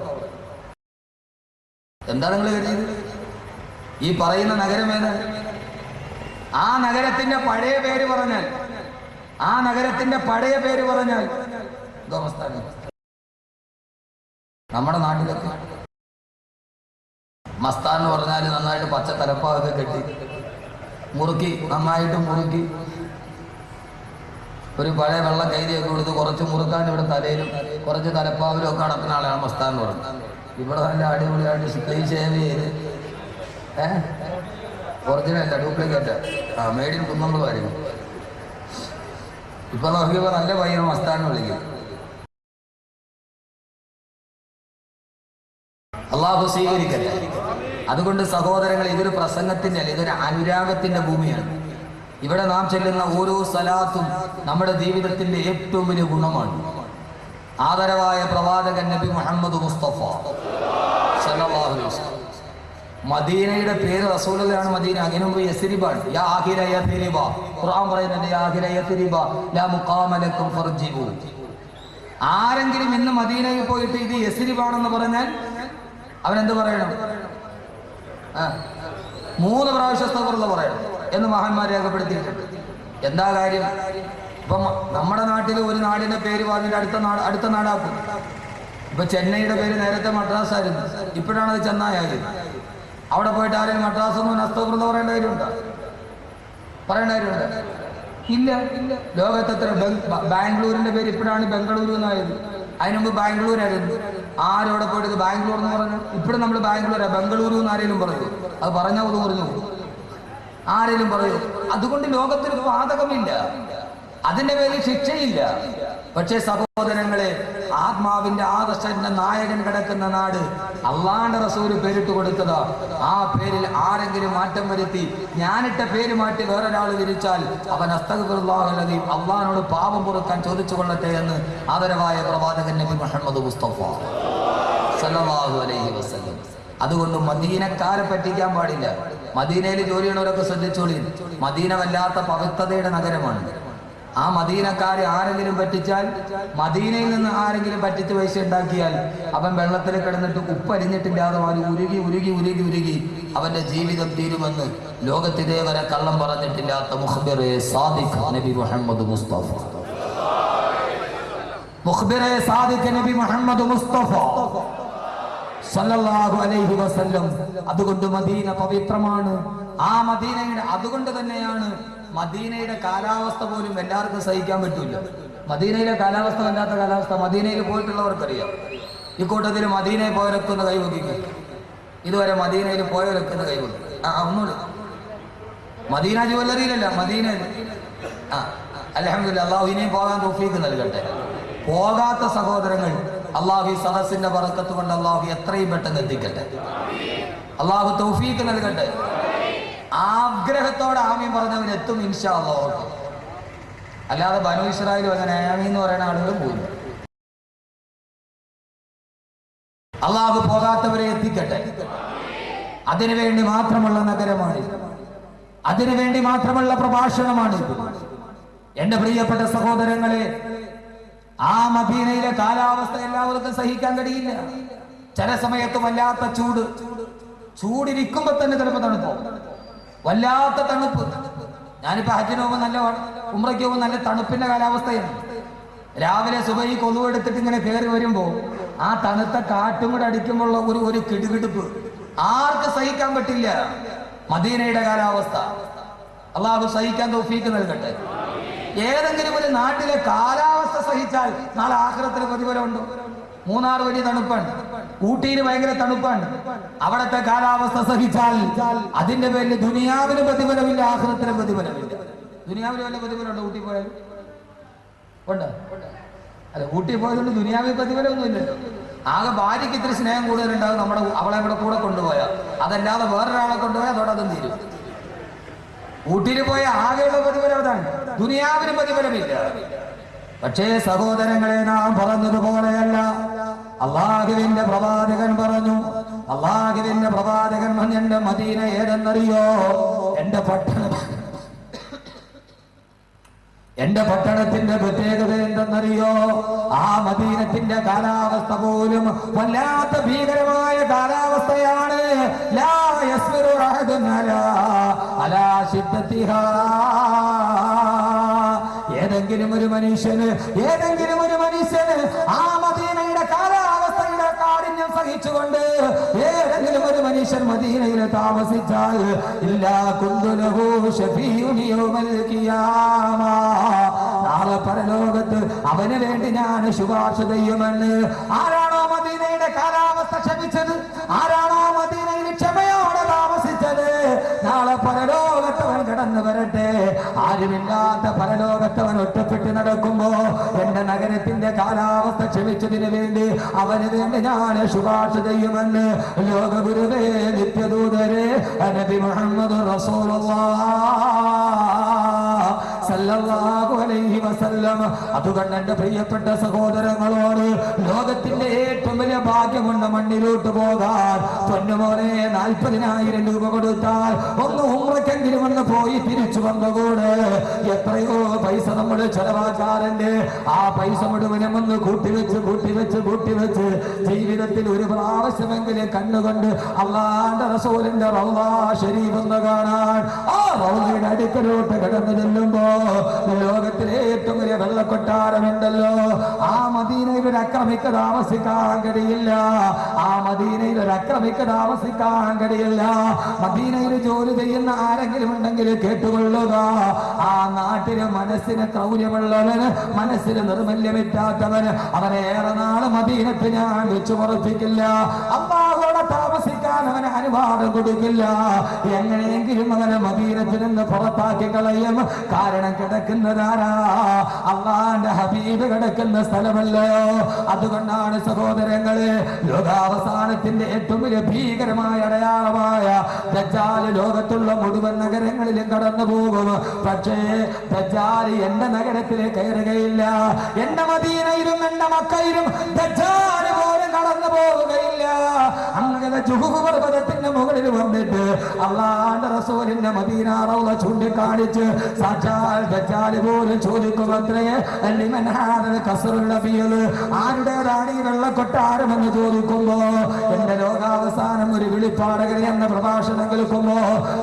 എന്താ നിങ്ങൾ കരുതിയത്? ഈ പറയുന്ന നഗരം ഏത്? ആ നഗരത്തിന്റെ പഴയ പേര് പറഞ്ഞാൽ, ആ നഗരത്തിന്റെ പഴയ പേര് പറഞ്ഞാൽ നമ്മുടെ നാട്ടിലൊക്കെ മസ്താൻ എന്ന് പറഞ്ഞാൽ നന്നായിട്ട് പച്ച തലപ്പാവൊക്കെ കെട്ടി മുറുക്കി, നന്നായിട്ട് മുറുക്കി, ഒരു പഴയ വെള്ളം കൈരിയൊക്കെ കൊടുത്ത് കുറച്ച് മുറുക്കാൻ ഇവിടെ തലയിലും കുറച്ച് തലപ്പാവിലും ഒക്കെ നടക്കുന്ന ആളാണ് മസ്താൻ എന്ന് പറഞ്ഞത്. ഇവിടെ നല്ല അടിപൊളിയായിട്ട് ക്ലീൻ ഷേവ് ചെയ്ത്, ഒറിജിനല്ല, ഡ്യൂപ്ലിക്കേറ്റ്, മേഡിൻ കുന്നമ്പളമായിരിക്കും. ഇപ്പൊ നോക്കിയപ്പോ നല്ല പയ്യൻ മസ്താൻ വിളിക്കും. അള്ളാഹു സ്വീകരിക്കട്ടെ. അതുകൊണ്ട് സഹോദരങ്ങൾ, ഇതൊരു പ്രസംഗത്തിന്റെ അല്ല, ഇതൊരു അനുരാഗത്തിന്റെ ഭൂമിയാണ്. ഇവിടെ നാം ചെല്ലുന്ന ഓരോ സലാത്തും നമ്മുടെ ജീവിതത്തിന്റെ ഏറ്റവും വലിയ ഗുണമാണ്. ആദരവായ പ്രവാചകൻ നബി മുഹമ്മദ് മുസ്തഫ സല്ലല്ലാഹു അലൈഹി വസല്ലം, മദീനയുടെ പേര് റസൂലുള്ളാഹിയാണ് മദീന. അതിനു മുമ്പ് യസ്രിബാണ്. യാ ആഖിര യസ്രിബ, ഖുർആൻ പറയുന്നുണ്ട്, യാ ആഖിര യസ്രിബ ലാ മുഖാമ ലക്കും ഫർജിബു. ആരെങ്കിലും ഇന്ന് മദീനയിൽ പോയിട്ട് ഇത് യസ്രിബാണെന്ന് പറഞ്ഞാൽ അവനെന്ത് പറയണം? 3 പ്രാവശ്യം അസ്തഗ്ഫിറുല്ലാഹ് പറയണം എന്ന് മഹാന്മാർ രേഖപ്പെടുത്തിയിട്ടുണ്ട്. എന്താ കാര്യം? ഇപ്പം നമ്മുടെ നാട്ടിൽ ഒരു നാടിന്റെ പേര് പറഞ്ഞിട്ട് അടുത്ത നാടാക്കും. ഇപ്പൊ ചെന്നൈയുടെ പേര് നേരത്തെ മദ്രാസ് ആയിരുന്നു, ഇപ്പോഴാണ് അത് ചെന്നൈയായത്. അവിടെ പോയിട്ട് ആരെയും മദ്രാസ് ഒന്നും അസ്തഗ്ഫിറുല്ലാഹ് പറയേണ്ട കാര്യമുണ്ടോ? ഇല്ല. ലോകത്തെ ബാംഗ്ലൂരിന്റെ പേര് ഇപ്പോഴാണ് ബംഗളൂരു എന്നായത്. അതിന് മുമ്പ് ബാംഗ്ലൂരായിരുന്നു. ആരോടെ പോയിട്ട് ഇത് ബാംഗ്ലൂർ എന്ന് പറഞ്ഞു? ഇപ്പോഴും നമ്മൾ ബാംഗ്ലൂരാ, ബംഗളൂരു എന്ന് ആരെങ്കിലും പറയൂ? അത് പറഞ്ഞാൽ പറഞ്ഞു ആരെങ്കിലും പറയൂ? അതുകൊണ്ട് ലോകത്തിന് പാതകമില്ല, അതിന്റെ പേരിൽ ശിക്ഷയില്ല. പക്ഷേ സഹോദരങ്ങളെ, ആത്മാവിന്റെ ആദർശന്റെ നായകൻ കിടക്കുന്ന നാട് അള്ളാന്റെ റസൂല് പേരിട്ട് കൊടുത്തതാ. ആ പേരിൽ ആരെങ്കിലും മാറ്റം വരുത്തി ഞാനിട്ട പേര് മാറ്റി വേറൊരാൾ വിരിച്ചാൽ അവൻ അസ്തഗ്ഫിറുല്ലാഹ് അൽ-അദീം അള്ളാഹിനോട് പാപം പൊറുക്കാൻ ചോദിച്ചു കൊള്ളട്ടെ എന്ന് ആദരവായ പ്രവാചകൻ നബി മുഹമ്മദ് മുസ്തഫ സല്ലല്ലാഹു അലൈഹി വസല്ലം. അതുകൊണ്ട് മദീനക്കാരെ പറ്റിക്കാൻ പാടില്ല. മദീനയിൽ ജോലി ചെയ്യണവരൊക്കെ ശ്രദ്ധിച്ചോളി. മദീന വല്ലാത്ത പവിത്രതയുടെ നഗരമാണ്. ആ മദീനക്കാരെ ആരെങ്കിലും പറ്റിച്ചാൽ, മദീനയിൽ നിന്ന് ആരെങ്കിലും പറ്റിച്ച് പൈസ ഉണ്ടാക്കിയാൽ അവൻ വെള്ളത്തിൽ കിടന്നിട്ട് ഉപ്പരിഞ്ഞിട്ടില്ലാതെ മാറി ഉരുകി ഉരുകി ഉരുകി ഉരുകി അവന്റെ ജീവിതം തീരുമെന്ന് ലോകത്തിതേ വരെ കള്ളം പറഞ്ഞിട്ടില്ലാത്ത മുഖ്ബിറെ സാദിഖ് നബി മുഹമ്മദ് മുസ്തഫ സല്ലല്ലാഹു അലൈഹി വസല്ലം. അതുകൊണ്ട് മദീന പവിത്രമാണ്. ആ മദീനയുടെ അതുകൊണ്ട് തന്നെയാണ് മദീനയുടെ കാലാവസ്ഥ പോലും എല്ലാവർക്കും സഹിക്കാൻ പറ്റൂല. മദീനയിലെ കാലാവസ്ഥ വല്ലാത്ത കാലാവസ്ഥ. മദീനയിൽ പോയിട്ടുള്ളവർക്കറിയാം. ഇക്കൂട്ടത്തിൽ മദീനയിൽ പോയവരൊക്കെ കൈവക്കിക്കും. ഇതുവരെ മദീനയിൽ പോയവരൊക്കെ കൈവക്കും. ഒന്നുകൂടി മദീന ജുവല്ലറിയിലല്ല, മദീനയിൽ. അൽഹംദുലില്ലാഹ്, അല്ലാഹു ഇനിയും പോകാൻ തൗഫീഖ് നൽകട്ടെ. പോകാത്ത സഹോദരങ്ങൾ അള്ളാഹു ഈ സദസ്സിന്റെ ബറക്കത്ത് കൊണ്ട് അള്ളാഹു എത്രയും പെട്ടെന്ന് എത്തിക്കട്ടെ. അള്ളാഹു തൗഫീഖ് നൽകട്ടെ. ആഗ്രഹത്തോടെ ആമീൻ പറഞ്ഞവൻ എത്തും ഇൻഷാ അല്ലാഹ്. അല്ലാതെ ബനൂ ഇസ്രായേലും അങ്ങനെ ആമീൻ എന്ന് പറയുന്ന ആളുകൾ പോയില്ല. അള്ളാഹു പോകാത്തവരെ എത്തിക്കട്ടെ. അതിനുവേണ്ടി മാത്രമുള്ള നഗരമാണ്, അതിനുവേണ്ടി മാത്രമുള്ള പ്രഭാഷണമാണ്. എന്റെ പ്രിയപ്പെട്ട സഹോദരങ്ങളെ, ആ മദീനയിലെ കാലാവസ്ഥ എല്ലാവർക്കും സഹിക്കാൻ കഴിയില്ല. ചില സമയത്ത് വല്ലാത്ത ചൂടിരിക്കുമ്പോ തന്നെ ചിലപ്പോ തണുപ്പോ, വല്ലാത്ത തണുപ്പ്. ഞാനിപ്പോ ഹജ്ജിന് പോകുമ്പോൾ നല്ല ഉംറയ്ക്ക് പോകുമ്പോൾ നല്ല തണുപ്പിന്റെ കാലാവസ്ഥയാണ്. രാവിലെ സുബഹി കൊതുവെടുത്തിട്ട് ഇങ്ങനെ കയറി വരുമ്പോ ആ തണുത്ത കാറ്റും കൂടെ അടിക്കുമ്പോൾ ഒരു കിടുകിടുപ്പ് ആർക്ക് സഹിക്കാൻ പറ്റില്ല. മദീനയുടെ കാലാവസ്ഥ അള്ളാഹു സഹിക്കാൻ തൗഫീഖ് നൽകട്ടെ. ഏതെങ്കിലും ഒരു നാട്ടിലെ കാലാവസ്ഥ സഹിച്ചാൽ നാളെ ആഖിറത്തിന് പ്രതിഫലമുണ്ടോ? മൂന്നാർ വലിയ തണുപ്പാണ്, ഊട്ടിയിൽ ഭയങ്കര തണുപ്പാണ്. അവിടത്തെ കാലാവസ്ഥ സഹിച്ചാൽ അതിന്റെ പേരിൽ ദുനിയാവിന് പ്രതിഫലമില്ല, ആഖിറത്തിന് പ്രതിഫലമില്ല. ദുനിയാവിന് വല്ല പ്രതിഫലമുണ്ടോ? ഊട്ടി പോയാൽ ഉണ്ട്? അല്ല, ഊട്ടി പോയതുകൊണ്ട് ദുനിയാവിൽ പ്രതിഫലമൊന്നുമില്ലല്ലോ. ആകെ ഭാര്യയ്ക്ക് ഇത്തിരി സ്നേഹം കൂടുതലുണ്ടാകും അവളെ ഇവിടെ കൂടെ കൊണ്ടുപോയാൽ. അതല്ലാതെ വേറൊരാളെ കൊണ്ടുപോയാൽ അതോടെ അതും തീരും. ഊട്ടിയിൽ പോയ ആകെയുള്ള പ്രതിഫലം അതാണ്, ദുനിയാവിന് പ്രതിഫലമില്ല. പക്ഷേ സഹോദരങ്ങളെ, നാം പറഞ്ഞതുപോലെയല്ല. അള്ളാഹുവിന്റെ പ്രവാചകൻ പറഞ്ഞു, അള്ളാഹുവിന്റെ പ്രവാചകൻ എന്റെ മദീന ഏതെന്നറിയോ? എന്റെ പട്ടണത്തിന്റെ പ്രത്യേകത എന്തെന്നറിയോ? ആ മദീനത്തിന്റെ കാലാവസ്ഥ പോലും വല്ലാത്ത ഭീകരമായ കാലാവസ്ഥയാണ്. ലാ യസ്ബിറു അഹദുൻ അലാ ശിദ്ദതിഹാ. ഏതെങ്കിലും ഒരു മനുഷ്യന് ആ മദീനയുടെ കാലാവസ്ഥയുടെ കാഠിന്യം സഹിച്ചുകൊണ്ട് ഏതെങ്കിലും ഒരു മനുഷ്യൻ മദീനയിൽ താമസിച്ചാൽ ഇല്ലാ കുന്തു ലഹു ശഫീഉൻ യൗമൽ ഖിയാമ. നാളെ പരലോകത്ത് അവന് വേണ്ടി ഞാൻ ശുപാർശ ചെയ്യുമെന്ന്. ആരാണോ മദീനയുടെ കാലാവസ്ഥ ക്ഷമിച്ചത്, ആരാണോ മദീനയിൽ ക്ഷമയോടെ താമസിച്ചത്, നാളെ പരലോകത്തവൻ കടന്നു വരട്ടെ. ആരുമില്ലാത്ത പരലോകത്തവൻ ഒറ്റപ്പെട്ട് നടക്കുമ്പോ എന്റെ നഗരത്തിന്റെ കാലാവസ്ഥ ക്ഷമിച്ചതിന് വേണ്ടി അവന് വേണ്ടി ഞാൻ ശുപാർശ ചെയ്യുമെന്ന് ലോകഗുരുവേ, നിത്യദൂതരെ, നബി മുഹമ്മദ് റസൂലുള്ളാഹ് സല്ലല്ലാഹു അലൈഹി വസല്ലം. അതുകൊണ്ട് എന്റെ പ്രിയപ്പെട്ട സഹോദരങ്ങളോട് ലോകത്തിന്റെ ഏറ്റവും വലിയ ഭാഗ്യമുണ്ട് മണ്ണിലോട്ട് പോകാൻ. പൊന്നുമോനെ 40,000 രൂപ കൊടുത്താൽ ഒന്ന് ഉംറയ്ക്കെങ്കിലും ഒന്ന് പോയി തിരിച്ചു വന്നുകൂടെ? എത്രയോ പൈസ നമ്മൾ ചെലവാക്കാറുണ്ട്. ആ പൈസ മുഴുവനും ഒന്ന് കൂട്ടിവെച്ച് ജീവിതത്തിൽ ഒരു പ്രാവശ്യമെങ്കിലും കണ്ണുകൊണ്ട് അല്ലാഹുവിന്റെ റസൂലിന്റെ റൗള ശരീഫ് ഒന്ന് കാണാൻ ആ റൗളയുടെ അടുക്കലോട്ട് കടന്നു ചെല്ലുമ്പോ ലോകത്തിലെ ഏറ്റവും വലിയ വെള്ളക്കൊട്ടാരമുണ്ടല്ലോ, ആ മദീനയിൽ ഒരു അക്രമിക്ക് താമസിക്കാൻ കഴിയില്ല. ആ മദീനയിൽ ഒരു അക്രമിക്ക് താമസിക്കാൻ കഴിയില്ല. മദീനയിൽ ജോലി ചെയ്യുന്ന ആരെങ്കിലും ഉണ്ടെങ്കിൽ കേട്ടുകൊള്ളുക. ആ നാട്ടില് മനസ്സിന് ക്രൗര്യമുള്ളവന്, മനസ്സിന് നിർമല്യമില്ലാത്തവന് അവനെ ഏറെ നാള് മദീനത്ത് ഞാൻ വെച്ചു ഉറപ്പിക്കില്ല. അല്ലാഹുവോടെ താമസിക്കാൻ അവന് അനുവാദം കൊടുക്കില്ല. എങ്ങനെയെങ്കിലും അവനെ മദീനത്തിൽ നിന്ന് പുറത്താക്കി കളയും. കാരണം കിടക്കുന്നതാരാ? അല്ലാഹുവിന്റെ ഹബീബ് കിടക്കുന്ന സ്ഥലമല്ലയോ? അതുകൊണ്ടാണ് സഹോദരങ്ങളെ ലോകാവസാനത്തിന്റെ ഏറ്റവും വലിയ ഭീകരമായ അടയാളമായ ദജ്ജാൽ ലോകത്തുള്ള മുഴുവൻ നഗരങ്ങളിലും കടന്നു പോകും. പക്ഷേ ദജ്ജാൽ എന്റെ നഗരത്തിലേക്ക് കയറുകയില്ല. എന്റെ മദീനയിലും എന്റെ മക്കയിലും ദജ്ജാൽ പോലും കടന്നു പോവുകയില്ല. അങ്ങനെ ജുഹൂബ് പർവ്വതത്തിന്റെ മുകളിൽ വന്നിട്ട് അല്ലാഹുവിന്റെ റസൂലിന്റെ മദീന റൗള ചൂണ്ടിക്കാണിച്ച് സാക്ഷാൽ ദജ്ജാൽ പോലും ചോദിക്കുമത്രേ, ലിമൻ ഹാദൽ ഖസ്റുൽ അബിയൽ, ആരുടേതാണ് ഈ വെള്ളക്കൊട്ടാരം എന്ന് ചോദിക്കുമ്പോ എന്റെ ലോകാവസാനം ഒരു വിളിപ്പാടകരെ എന്ന പ്രഭാഷണം കേൾക്കുമ്പോ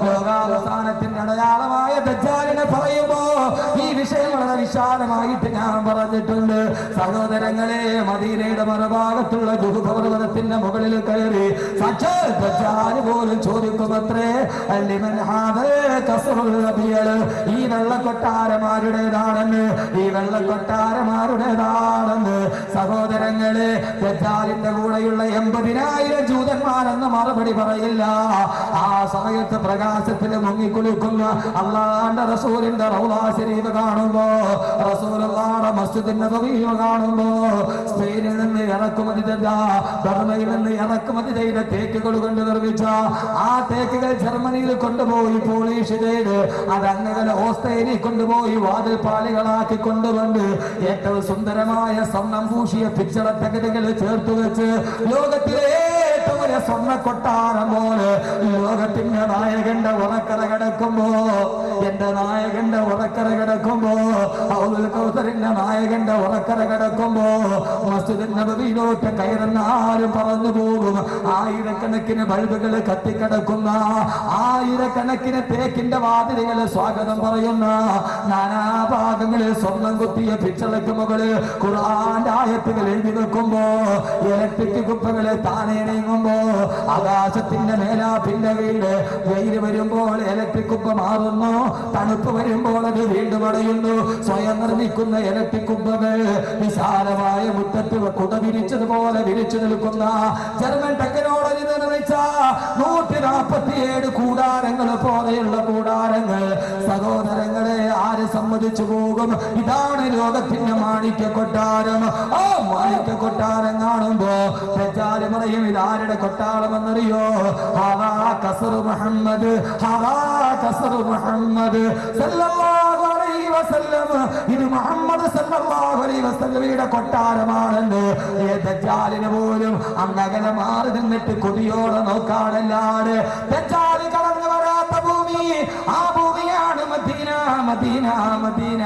ലോകാവസാനത്തിന്റെ അടയാളമായ ദജ്ജാലിനെ പറയുമ്പോ ഈ വിഷയം വളരെ വിശാലമായിട്ട് ഞാൻ പറഞ്ഞിട്ടുണ്ട്. സഹോദരങ്ങളെ, മദീനയുടെ മറുഭാഗത്തുള്ള ജുഹൂബ് പർവ്വതത്തിന്റെ മുകളിൽ കയറി സാക്ഷാൽ ദജ്ജാൽ പോലും ചോദിക്കുമത്രേ, ലിമൻ ഹാദൽ ഖസ്റുൽ അബിയൽ, ഈ വെള്ളക്കൊട്ടാരമാരുടേതാണെന്ന്, ഈ വെള്ളക്കൊട്ടാരമാരുടേതാണെന്ന്. സഹോദരങ്ങളെ, ദജ്ജാലിന്റെ കൂടെയുള്ള 80,000 ജൂതന്മാരെന്ന് മറുപടി പറയില്ല. ആ സമയത്ത് പ്രകാശത്തിൽ മുങ്ങിക്കുളിക്കുന്ന അല്ലാഹുവിന്റെ റസൂലിന്റെ റൗള ശരീഫ് കാണുമ്പോ, റസൂലുള്ളാഹിയുടെ മസ്ജിദ് നബവി കാണുമ്പോ, സ്പെയിനിൽ നിന്ന് ഇറക്കുമതി ചെയ്ത, ബർമയിൽ നിന്ന് ഇറക്കുമതി ചെയ്ത തേക്കുകൾ കൊണ്ട് നിർമ്മിച്ച ആ തേക്കുകൾ ജർമ്മനിയിൽ കൊണ്ടുപോയി പോളിഷ് ചെയ്ത് അതങ്ങനെ ഓസ്ട്രേലിയയിൽ കൊണ്ടുപോയി വാതിൽ പാളികളാക്കി കൊണ്ടുവന്ന് ഏറ്റവും സുന്ദരമായ സ്വർണം പൂശിയ പിച്ചള തകടുകൾ ചേർത്ത് വെച്ച് ലോകത്തിലെ ഏറ്റവും വലിയ സ്വർണ്ണ കൊട്ടാരം പോലെ ലോകത്തിന്റെ നായകന്റെ ഉറക്കറ കിടക്കുമ്പോ, എന്റെ നായകന്റെ ഉറക്കറ കിടക്കുമ്പോ, ഔദുൽ കൗസറിന്റെ നായകന്റെ ഉറക്കറ കിടക്കുമ്പോ മസ്ജിദ് നബവിയിലോട്ട് കയറുന്ന ആരും പറന്നു പോകും. ആയിരക്കണക്കിന് ബൾബുകൾ കത്തിക്കിടക്കുന്ന, ആയിരക്കണക്കിന് തേക്കിന്റെ വാതിലുകൾ സ്വാഗതം പറയുന്ന, നാനാഭാഗങ്ങളിൽ സ്വർണം കുത്തിയ പിച്ചളയ്ക്ക് മുകളിൽ ഖുർആന്റെ ആയത്തുകൾ എഴുതി വെക്കുമ്പോ, ഇലക്ട്രിക് കുപ്പകളെ താനേ നീങ്ങുമ്പോ, ആകാശത്തിന്റെ മേലാപ്പിന്റെ വീട് വെയിൽ വരുമ്പോൾ ഇലക്ട്രിക് കുപ്പ മാറുന്നു, തണുപ്പ് വരുമ്പോൾ അത് വീണ്ടും അടയുന്നു. സ്വയം നിർമ്മിക്കുന്ന ഇലക്ട്രിക് കുപ്പകൾ വിശാലമായ മുറ്റത്ത് കുട വിരിച്ചതുപോലെ വിരിച്ചു നിൽക്കുന്ന ജർമ്മൻ ടെക്നോളജി നിർമ്മിച്ച 147 കൂടാരങ്ങൾ പോലെയുള്ള കൂടാരങ്ങൾ. സഹോദരങ്ങളെ, ആര് സമ്മതിച്ചു പോകും? ഇതാണ് ലോകത്തിന്റെ മാണിക്യ കൊട്ടാരം. ആ മാണിക്യ കൊട്ടാരം കാണുമ്പോ ദജ്ജാൽ പറയും, ഇതാരുടെ കൊട്ടാരമെന്നറിയോ? ഹദാ ഖസ്റു മുഹമ്മദ്, ഹദാ ഖസ്റു മുഹമ്മദ് സല്ലല്ലാഹു അലൈഹി വസല്ലം, ഇത് മുഹമ്മദ് സല്ലല്ലാഹു അലൈഹി വസല്ലമയുടെ കൊട്ടാരമാണെന്ന് ദജ്ജാലിന് പോലും അങ്ങകലെ മാറി നിന്നിട്ട് കൊതിയോടെ നോക്കാനല്ലാതെ ദജ്ജാൽ കടന്നു വരാത്ത ഭൂമി, ആ ഭൂമിയാണ് മദീന, മദീന, മദീന.